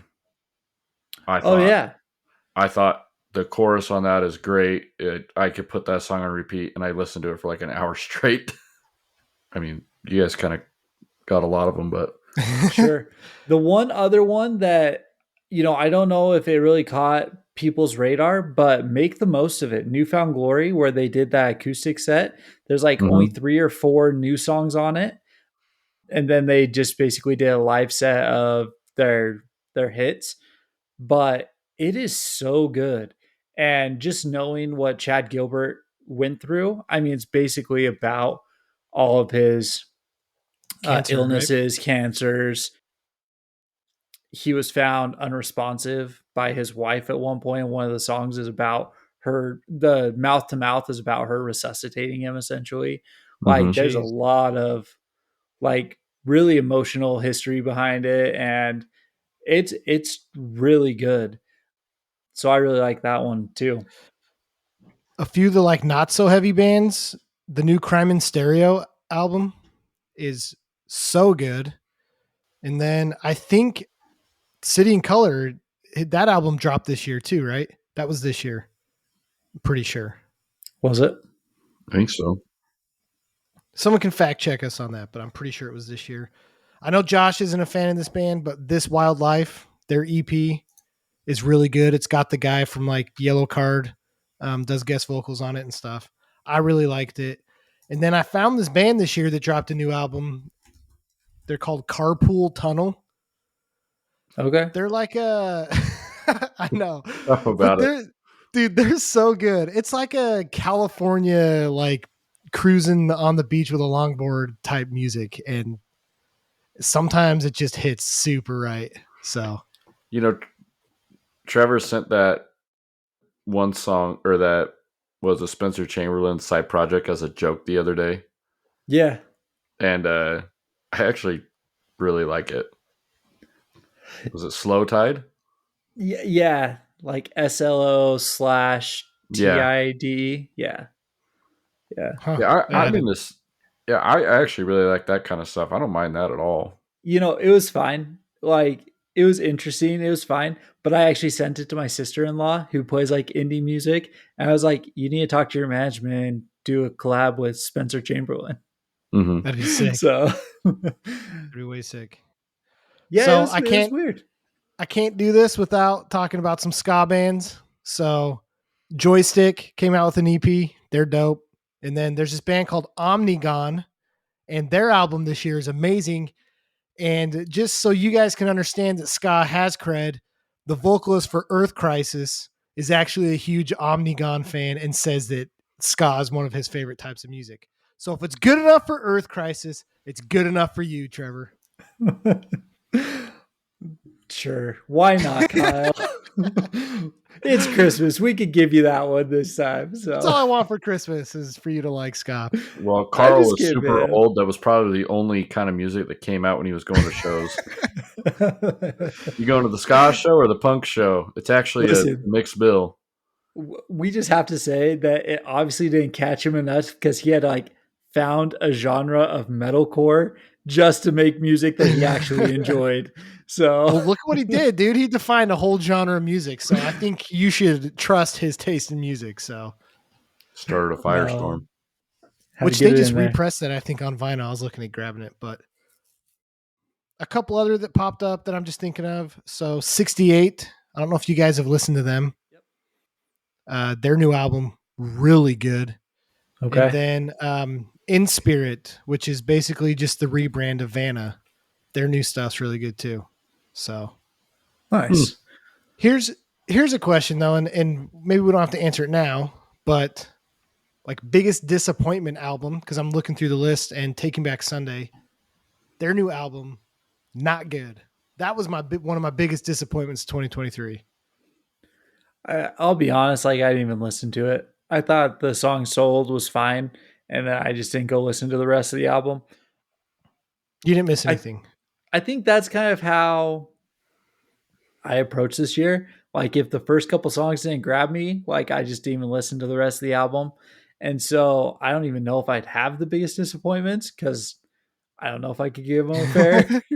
I thought the chorus on that is great. I could put that song on repeat and I listened to it for like an hour straight. I mean, you guys kind of got a lot of them, but Sure. The one other one that, I don't know if it really caught people's radar, but Make the Most of It. Newfound Glory, where they did that acoustic set. There's like only 3 or 4 new songs on it. And then they just basically did a live set of their hits. But it is so good. And just knowing what Chad Gilbert went through, I mean, it's basically about all of his illnesses, cancers. He was found unresponsive by his wife at one point. One of the songs is about the mouth to mouth is about her resuscitating him essentially. Like there's a lot of like really emotional history behind it. And it's really good. So I really like that one too. A few of the like not so heavy bands, the new Crime in Stereo album is so good. And then I think City and Color, that album dropped this year too, right? That was this year. I'm pretty sure. Was it? I think so. Someone can fact check us on that, but I'm pretty sure it was this year. I know Josh isn't a fan of this band, but This Wildlife, their EP is really good. It's got the guy from like Yellow Card, does guest vocals on it and stuff. I really liked it. And then I found this band this year that dropped a new album. They're called Carpool Tunnel. Okay. They're like I know. Stuff about it. Dude, they're so good. It's like a California, like cruising on the beach with a longboard type music. And sometimes it just hits super right. So, Trevor sent that one song, or that was a Spencer Chamberlain side project, as a joke the other day. Yeah. And I actually really like it. Was it Slow Tide? Yeah. Like SLO/TID. Yeah. huh. Yeah, I'm in this. Yeah, I actually really like that kind of stuff. I don't mind that at all. It was fine. Like, it was interesting. It was fine. But I actually sent it to my sister-in-law who plays like indie music. And I was like, you need to talk to your management and do a collab with Spencer Chamberlain. Mm-hmm. That'd be sick. So, That'd be way sick. yeah, So it was weird. I can't do this without talking about some ska bands. So Joystick came out with an EP. They're dope. And then there's this band called Omnigon, and their album this year is amazing. And just so you guys can understand that ska has cred, the vocalist for Earth Crisis is actually a huge Omnigon fan and says that ska is one of his favorite types of music. So if it's good enough for Earth Crisis, it's good enough for you, Trevor. Sure. Why not, Kyle? It's Christmas. We could give you that one this time. So That's all I want for Christmas is for you to like ska. Well, Carl just was kidding, super man. old. That was probably the only kind of music that came out when he was going to shows. You going to the ska show or the punk show? It's actually a Listen. mixed bill. We just have to say that it obviously didn't catch him enough because he had like found a genre of metalcore just to make music that he actually enjoyed. So Well, look at what he did, dude. He defined a whole genre of music. So I think you should trust his taste in music. So, Started a firestorm. had which to get they it just in there. repressed that I think on vinyl. I was looking at grabbing it, but a couple other that popped up that I'm just thinking of. So 68. I don't know if you guys have listened to them. Their new album, really good. Okay. And then In Spirit, which is basically just the rebrand of Vanna. Their new stuff's really good too. So Nice. here's a question though, and maybe we don't have to answer it now, but like biggest disappointment album, because I'm looking through the list, and Taking Back Sunday, their new album, not good. That was one of my biggest disappointments 2023. I'll be honest, like I didn't even listen to it. I thought the song Sold was fine, and then I just didn't go listen to the rest of the album. You didn't miss anything. I think that's kind of how I approach this year. Like if the first couple songs didn't grab me, like I just didn't even listen to the rest of the album. And so I don't even know if I'd have the biggest disappointments because I don't know if I could give them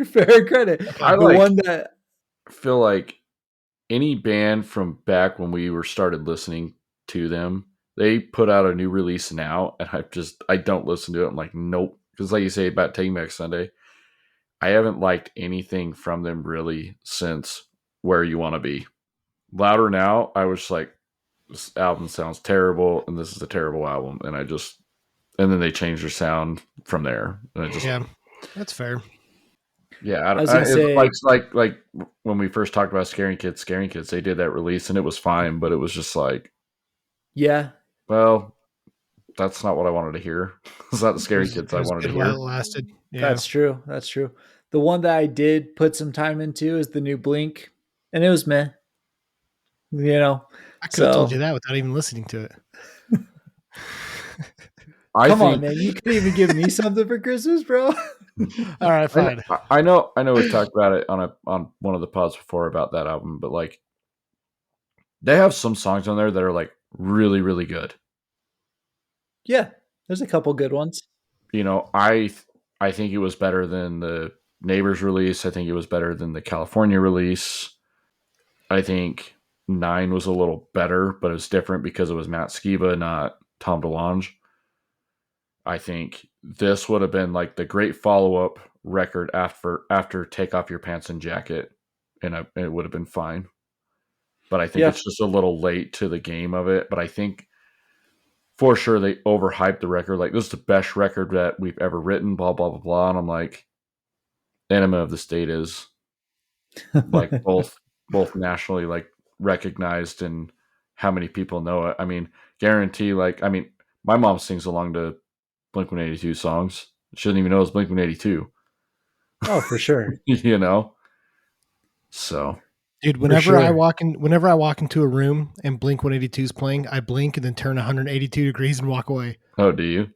fair credit. I The like- one that Feel like any band from back when we were started listening to them, they put out a new release now, and I don't listen to it. I'm like, nope. Because like you say about Taking Back Sunday, I haven't liked anything from them really since Where You Want to Be. Louder Now, I was like, this album sounds terrible, and this is a terrible album. And then they changed their sound from there. And Yeah, that's fair. Yeah, I was gonna say- it's like when we first talked about Scaring Kids, they did that release and it was fine, but it was just like, yeah, well, that's not what I wanted to hear. It's not the Scary Kids I It was wanted to good while hear. it lasted. Yeah. that's true. That's true. The one that I did put some time into is the new Blink, and it was meh. You know, I could have so- told you that without even listening to it. I come think, on, man, you couldn't even give me something for Christmas, bro. All right, fine. I know we've talked about it on one of the pods before about that album, but like they have some songs on there that are like really, really good. Yeah, there's a couple good ones. You know, I think it was better than the Neighbors release. I think it was better than the California release. I think 9 was a little better, but it was different because it was Matt Skiba, not Tom DeLonge. I think this would have been like the great follow-up record after Take Off Your Pants and Jacket, and it would have been fine. But I think Yeah. it's just a little late to the game of it. But I think for sure they overhyped the record. Like, this is the best record that we've ever written, blah, blah, blah, blah. And I'm like, Enema of the State is like both nationally like recognized and how many people know it. I mean, guarantee my mom sings along to Blink-182 songs. She doesn't even know it's Blink-182. Oh, for sure. You know? So Dude, whenever I sure. walk into a room and Blink-182 is playing, I blink and then turn 182 degrees and walk away. oh, do you?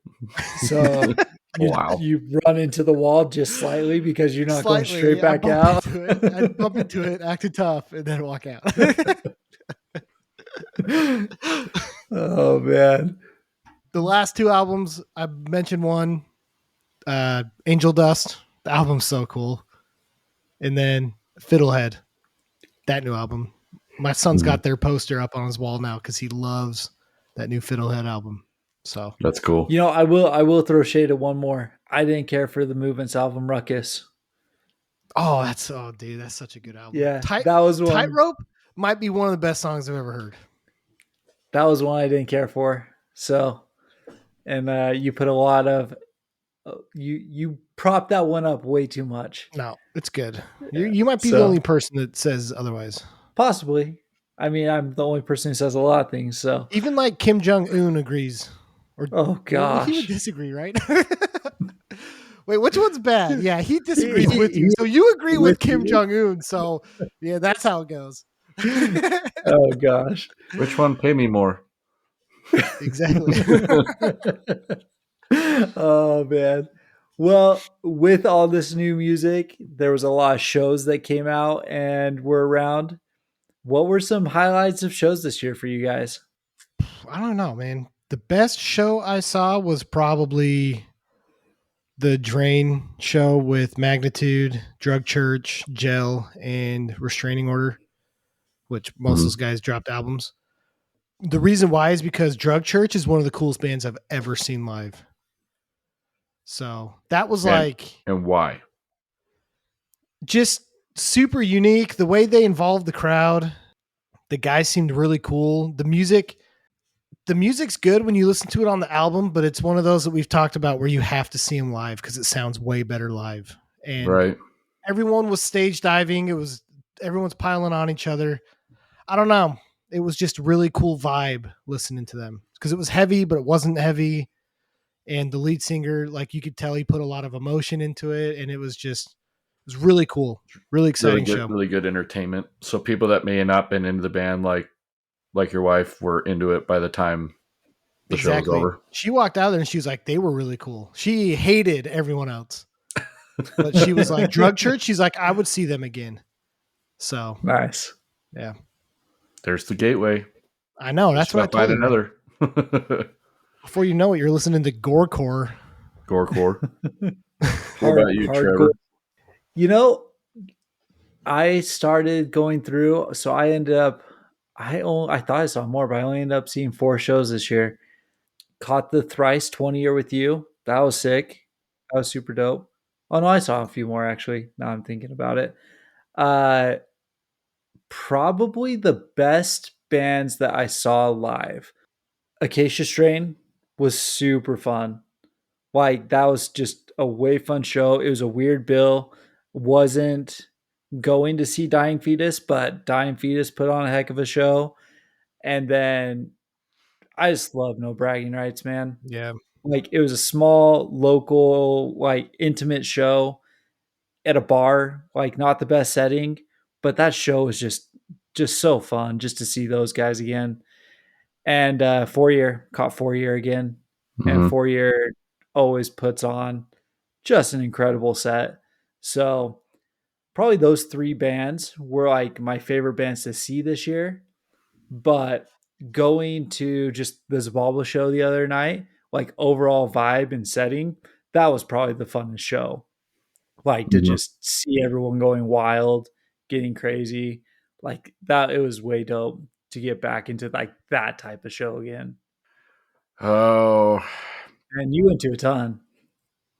So Wow. you run into the wall just slightly because you're not going Slightly, straight back I out. bump into it, I bump into it, acted tough, and then walk out. Oh man. The last two albums, I mentioned one, Angel Dust. The album's so cool. And then Fiddlehead, that new album. My son's got their poster up on his wall now because he loves that new Fiddlehead album. So That's cool. You know, I will throw shade at one more. I didn't care for the Movements album Ruckus. dude, that's such a good album. Yeah, that was one. Tightrope might be one of the best songs I've ever heard. That was one I didn't care for. So, and you put a lot of you propped that one up way too much. No, it's good. You might be the So- only person that says otherwise. Possibly. I mean, I'm the only person who says a lot of things. So Even like Kim Jong Un agrees. Or Oh well, he would gosh. disagree, right? Wait, which one's bad? Yeah, he disagrees with you. He- So you agree with with Kim you. Jong Un. So yeah, that's how it goes. Oh gosh. Which one pay me more? Exactly. Oh man. Well, with all this new music, there was a lot of shows that came out and were around. What were some highlights of shows this year for you guys? I don't know, man. The best show I saw was probably the Drain show with Magnitude, Drug Church, Gel, and Restraining Order, which most of those guys dropped albums. The reason why is because Drug Church is one of the coolest bands I've ever seen live. So that was And- like And why? just super unique. The way they involved the crowd, the guys seemed really cool. The music's good when you listen to it on the album, but it's one of those that we've talked about where you have to see them live because it sounds way better live. And Right. everyone was stage diving. Everyone's piling on each other. I don't know. It was just really cool vibe listening to them because it was heavy, but it wasn't heavy. And the lead singer, like you could tell, he put a lot of emotion into it, and it was really cool, really exciting show. Really good entertainment. So people that may have not been into the band, like your wife, were into it by the time the show was over. She walked out there and she was like, they were really cool. She hated everyone else, but she was like, Drug Church. She's like, I would see them again. So Nice. yeah, There's the gateway. I know. That's what I told her. Another Before you know it, you're listening to Gorecore. Gorecore. What about you, Trevor? You know, I started going through, so I ended up, I thought I saw more, but I only ended up seeing 4 shows this year. Caught the Thrice 20 Year with You. That was sick. That was super dope. Oh no, I saw a few more actually. Now I'm thinking about it. Probably the best bands that I saw live. Acacia Strain was super fun. Like that was just a way fun show. It was a weird bill. Wasn't going to see Dying Fetus, but Dying Fetus put on a heck of a show. And then I just love No Bragging Rights, man. Yeah. Like it was a small, local, like intimate show at a bar, like not the best setting, but that show was just so fun just to see those guys again. And caught 4 Year again. And Mhm. 4 Year always puts on just an incredible set. So probably those 3 bands were like my favorite bands to see this year. But going to just the Zabalba show the other night, like overall vibe and setting, that was probably the funnest show. Like to Mhm. just see everyone going wild, getting crazy. Like that, it was way dope to get back into like that type of show again. Oh, And you went to a ton.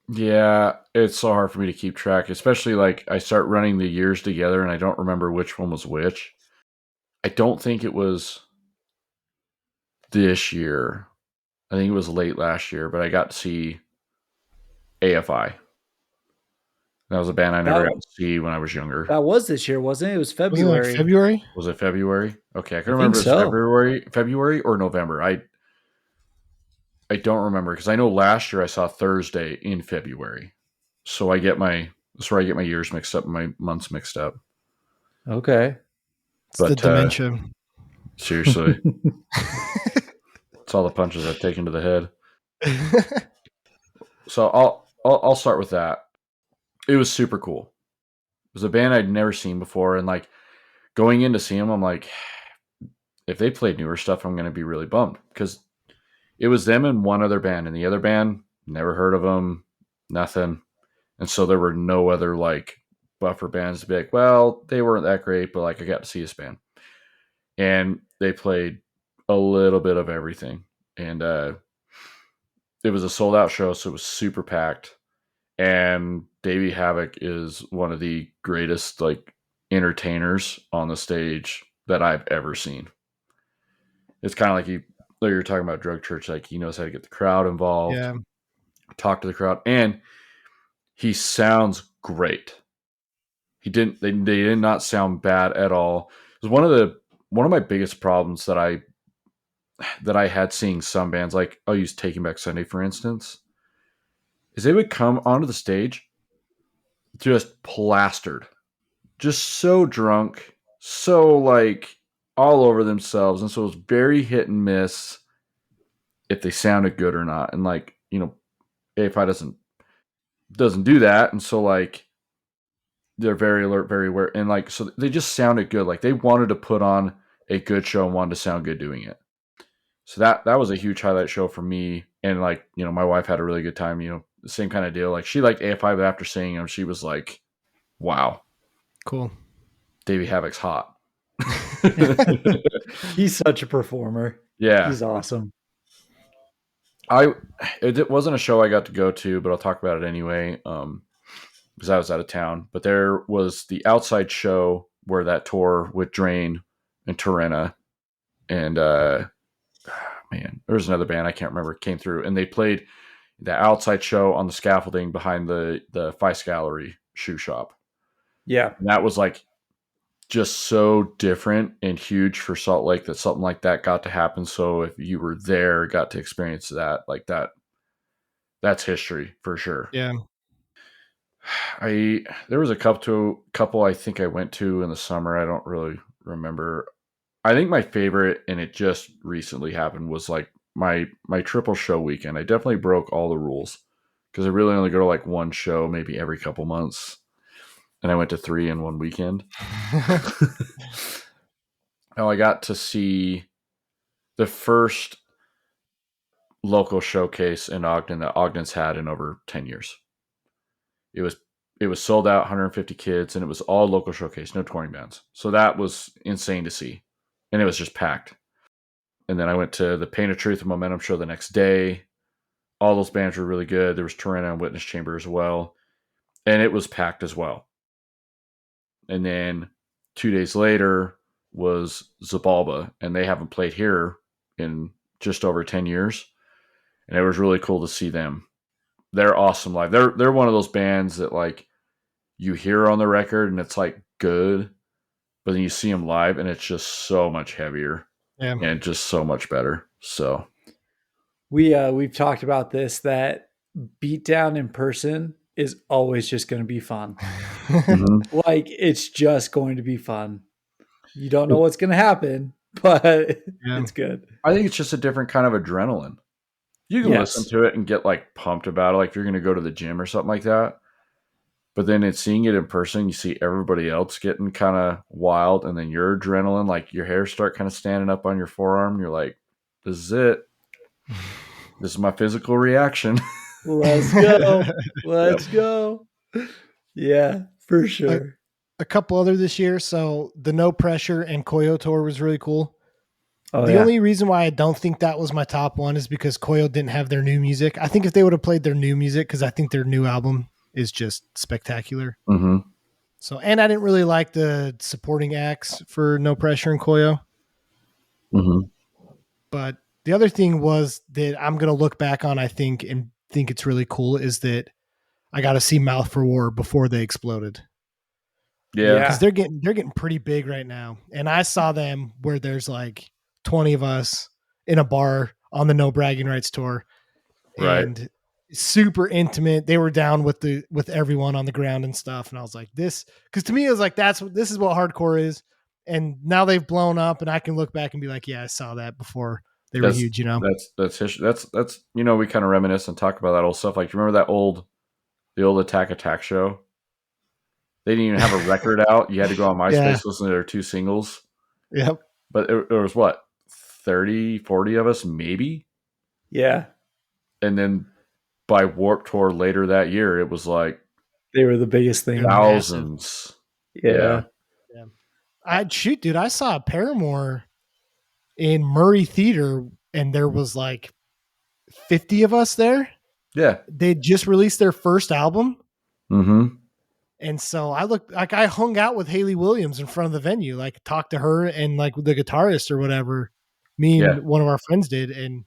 yeah. It's so hard for me to keep track, especially like I start running the years together and I don't remember which one was which. I don't think it was this year. I think it was late last year, but I got to see AFI. That was a band I never got to see when I was younger. That was this year, wasn't it? It was Wasn't it February. like February? Was it February? Okay, I can I remember think it was so. February or November. I don't remember because I know last year I saw Thursday in February, so that's where I get my years mixed up and my months mixed up. Okay. It's the But dementia. seriously, it's all the punches I've taken to the head. So I'll start with that. It was super cool. It was a band I'd never seen before, and like going in to see them, I'm like, if they played newer stuff, I'm going to be really bummed because it was them and one other band, and the other band, never heard of them, nothing. And so there were no other like buffer bands to be like, well, they weren't that great, but like I got to see this band. And they played a little bit of everything. And it was a sold out show, so it was super packed. And Davey Havoc is one of the greatest like entertainers on the stage that I've ever seen. It's kind of like you're talking about Drug Church, like he knows how to get the crowd involved, Yeah. talk to the crowd, and he sounds great. They did not sound bad at all. It was one of my biggest problems that I that I had seeing some bands, like I'll use Taking Back Sunday for instance, is they would come onto the stage just plastered, just so drunk, so like all over themselves, and so it was very hit and miss if they sounded good or not. And like, AFI doesn't do that, and so like they're very alert, very aware, and like so they just sounded good. Like they wanted to put on a good show and wanted to sound good doing it. So that was a huge highlight show for me. And like, my wife had a really good time, the same kind of deal. Like she liked AFI, but after seeing him, she was like, wow, Cool. Davey Havoc's hot. He's such a performer. Yeah. He's awesome. It wasn't a show I got to go to, but I'll talk about it anyway. Because I was out of town. But there was the outside show where that tour with Drain and Torrena and man, there was another band I can't remember came through, and they played the outside show on the scaffolding behind the Feist Gallery shoe shop. Yeah. And that was like just so different and huge for Salt Lake that something like that got to happen. So if you were there, got to experience that, like that's history for sure. Yeah. There was a couple I think I went to in the summer. I don't really remember. I think my favorite, and it just recently happened, was like my triple show weekend. I definitely broke all the rules because I really only go to like one show maybe every couple months, and I went to 3 in one weekend. I got to see the first local showcase in Ogden that Ogden's had in over 10 years. It was sold out, 150 kids, and it was all local showcase, no touring bands. So that was insane to see. And it was just packed. And then I went to the Pain of Truth and Momentum show the next day. All those bands were really good. There was Torrena and Witness Chamber as well. And it was packed as well. And then 2 days later was Zabalba. And they haven't played here in just over 10 years. And it was really cool to see them. They're awesome live. They're one of those bands that like you hear on the record and it's like good, but then you see them live and it's just so much heavier and just so much better. So we've talked about this, that beatdown in person is always just going to be fun. mm-hmm. Like it's just going to be fun. You don't know what's going to happen, but it's good. I think it's just a different kind of adrenaline. You can listen to it and get like pumped about it, like if you're going to go to the gym or something like that. But then it's seeing it in person, you see everybody else getting kind of wild, and then your adrenaline, like your hair start kind of standing up on your forearm. And you're like, this is it. This is my physical reaction. Let's go. Let's go. Yeah, for sure. A couple other this year. So the No Pressure and Koyo tour was really cool. Oh, the only reason why I don't think that was my top one is because Koyo didn't have their new music. I think if they would have played their new music, because I think their new album is just spectacular. Mm-hmm. So, and I didn't really like the supporting acts for No Pressure and Koyo. Mm-hmm. But the other thing was that I'm going to look back on, I think, and think it's really cool, is that I got to see Mouth for War before they exploded. Yeah. Because they're getting pretty big right now. And I saw them where there's like 20 of us in a bar on the No Bragging Rights tour. And super intimate. They were down with everyone on the ground and stuff. And I was like, this, because to me it was like, this is what hardcore is. And now they've blown up, and I can look back and be like, yeah, I saw that before they were huge, That's history. That's we kind of reminisce and talk about that old stuff. Like, remember the old Attack show? They didn't even have a record out. You had to go on MySpace, listen to their 2 singles. Yep. But it was what, 30, 40 of us, maybe? Yeah. And then by Warped Tour later that year, it was like they were the biggest thing. Thousands. Yeah. Dude, I saw Paramore in Murray Theater, and there was like 50 of us there. Yeah. They just released their first album. Mm-hmm. And so I hung out with Haley Williams in front of the venue, like talked to her and like the guitarist or whatever. Me and one of our friends did. And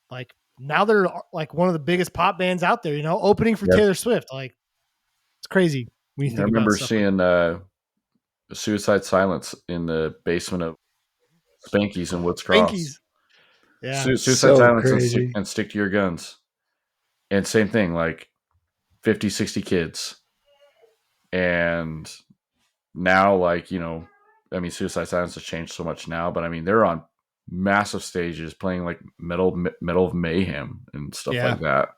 like, now they're like one of the biggest pop bands out there, opening for Taylor Swift. Like, it's crazy when you think about it. I remember seeing Suicide Silence in the basement of Spanky's in Woods Cross. Yeah. Suicide So Silence crazy. and Stick to Your Guns. And same thing, like 50, 60 kids. And now, like, I mean, Suicide Silence has changed so much now, but I mean, they're on massive stages playing like Metal of Mayhem and stuff Yeah. like that.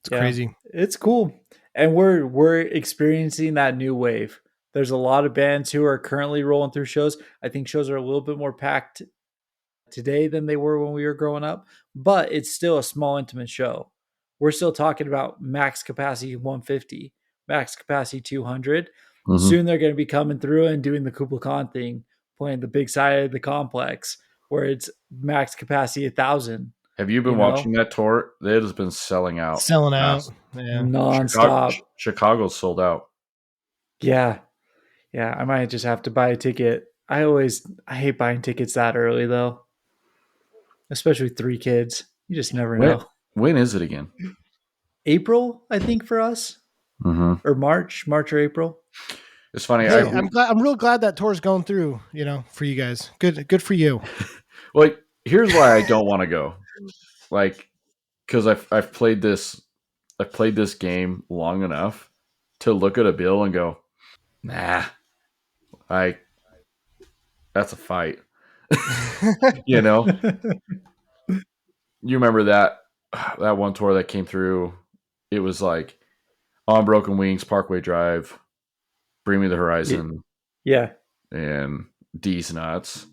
It's crazy. It's cool. And we're experiencing that new wave. There's a lot of bands who are currently rolling through shows. I think shows are a little bit more packed today than they were when we were growing up, but it's still a small, intimate show. We're still talking about max capacity 150, max capacity 200. Mhm. Soon they're going to be coming through and doing the Kubla Khan thing, playing the big side of the complex where it's max capacity 1,000. Have you been watching that tour? It has been selling out. Selling out. fast. Yeah. Nonstop. Chicago's sold out. Yeah. Yeah. I might just have to buy a ticket. I hate buying tickets that early though. Especially with 3 kids. You just never know. When is it again? April, I think, for us. Mm-hmm. Or March or April. It's funny. Hey, I'm real glad that tour's going through, for you guys. Good for you. Like, here's why I don't want to go. Like, because I've played this game long enough to look at a bill and go, nah, that's a fight. You remember that one tour that came through? It was like On Broken Wings, Parkway Drive, Bring Me the Horizon, Yeah, and D's Nuts.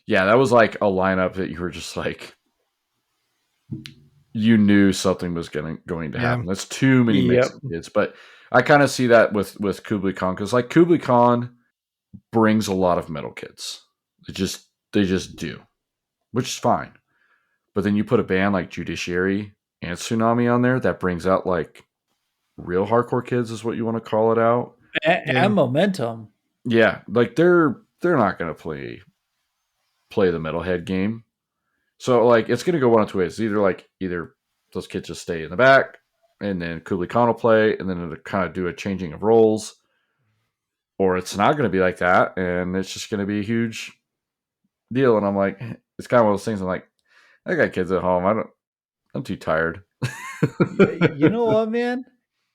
Yeah, that was like a lineup that you were just like, you knew something was going to happen. That's too many Mexican kids. But I kind of see that with Kubla Khan, because like Kubla Khan brings a lot of metal kids. They just do, which is fine. But then you put a band like Judiciary and Tsunami on there that brings out like real hardcore kids, is what you want to call it out. And momentum. Yeah, like they're not going to play the metalhead game. So like it's going to go one of two ways. Either those kids just stay in the back, and then Kubla Khan will play, and then it'll kind of do a changing of roles, or it's not going to be like that, and it's just going to be a huge deal. And I'm like, it's kind of one of those things. I'm like, I got kids at home. I'm too tired. You know what, man?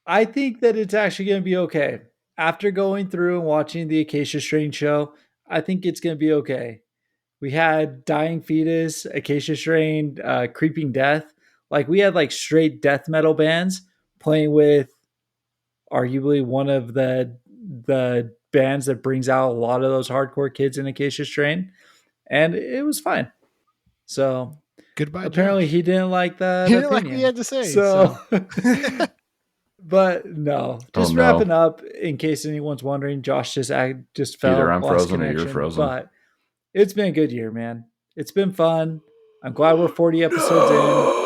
I think that it's actually going to be okay. After going through and watching the Acacia Strain show, I think it's going to be okay. We had Dying Fetus, Acacia Strain, Creeping Death. Like, we had like straight death metal bands playing with arguably one of the bands that brings out a lot of those hardcore kids in Acacia Strain. And it was fine. So goodbye. Apparently Josh. He didn't like that. He didn't like what you had to say. So. But no, just wrapping up. In case anyone's wondering, Josh just fell. Either I'm frozen or you're frozen. But it's been a good year, man. It's been fun. I'm glad we're 40 episodes in.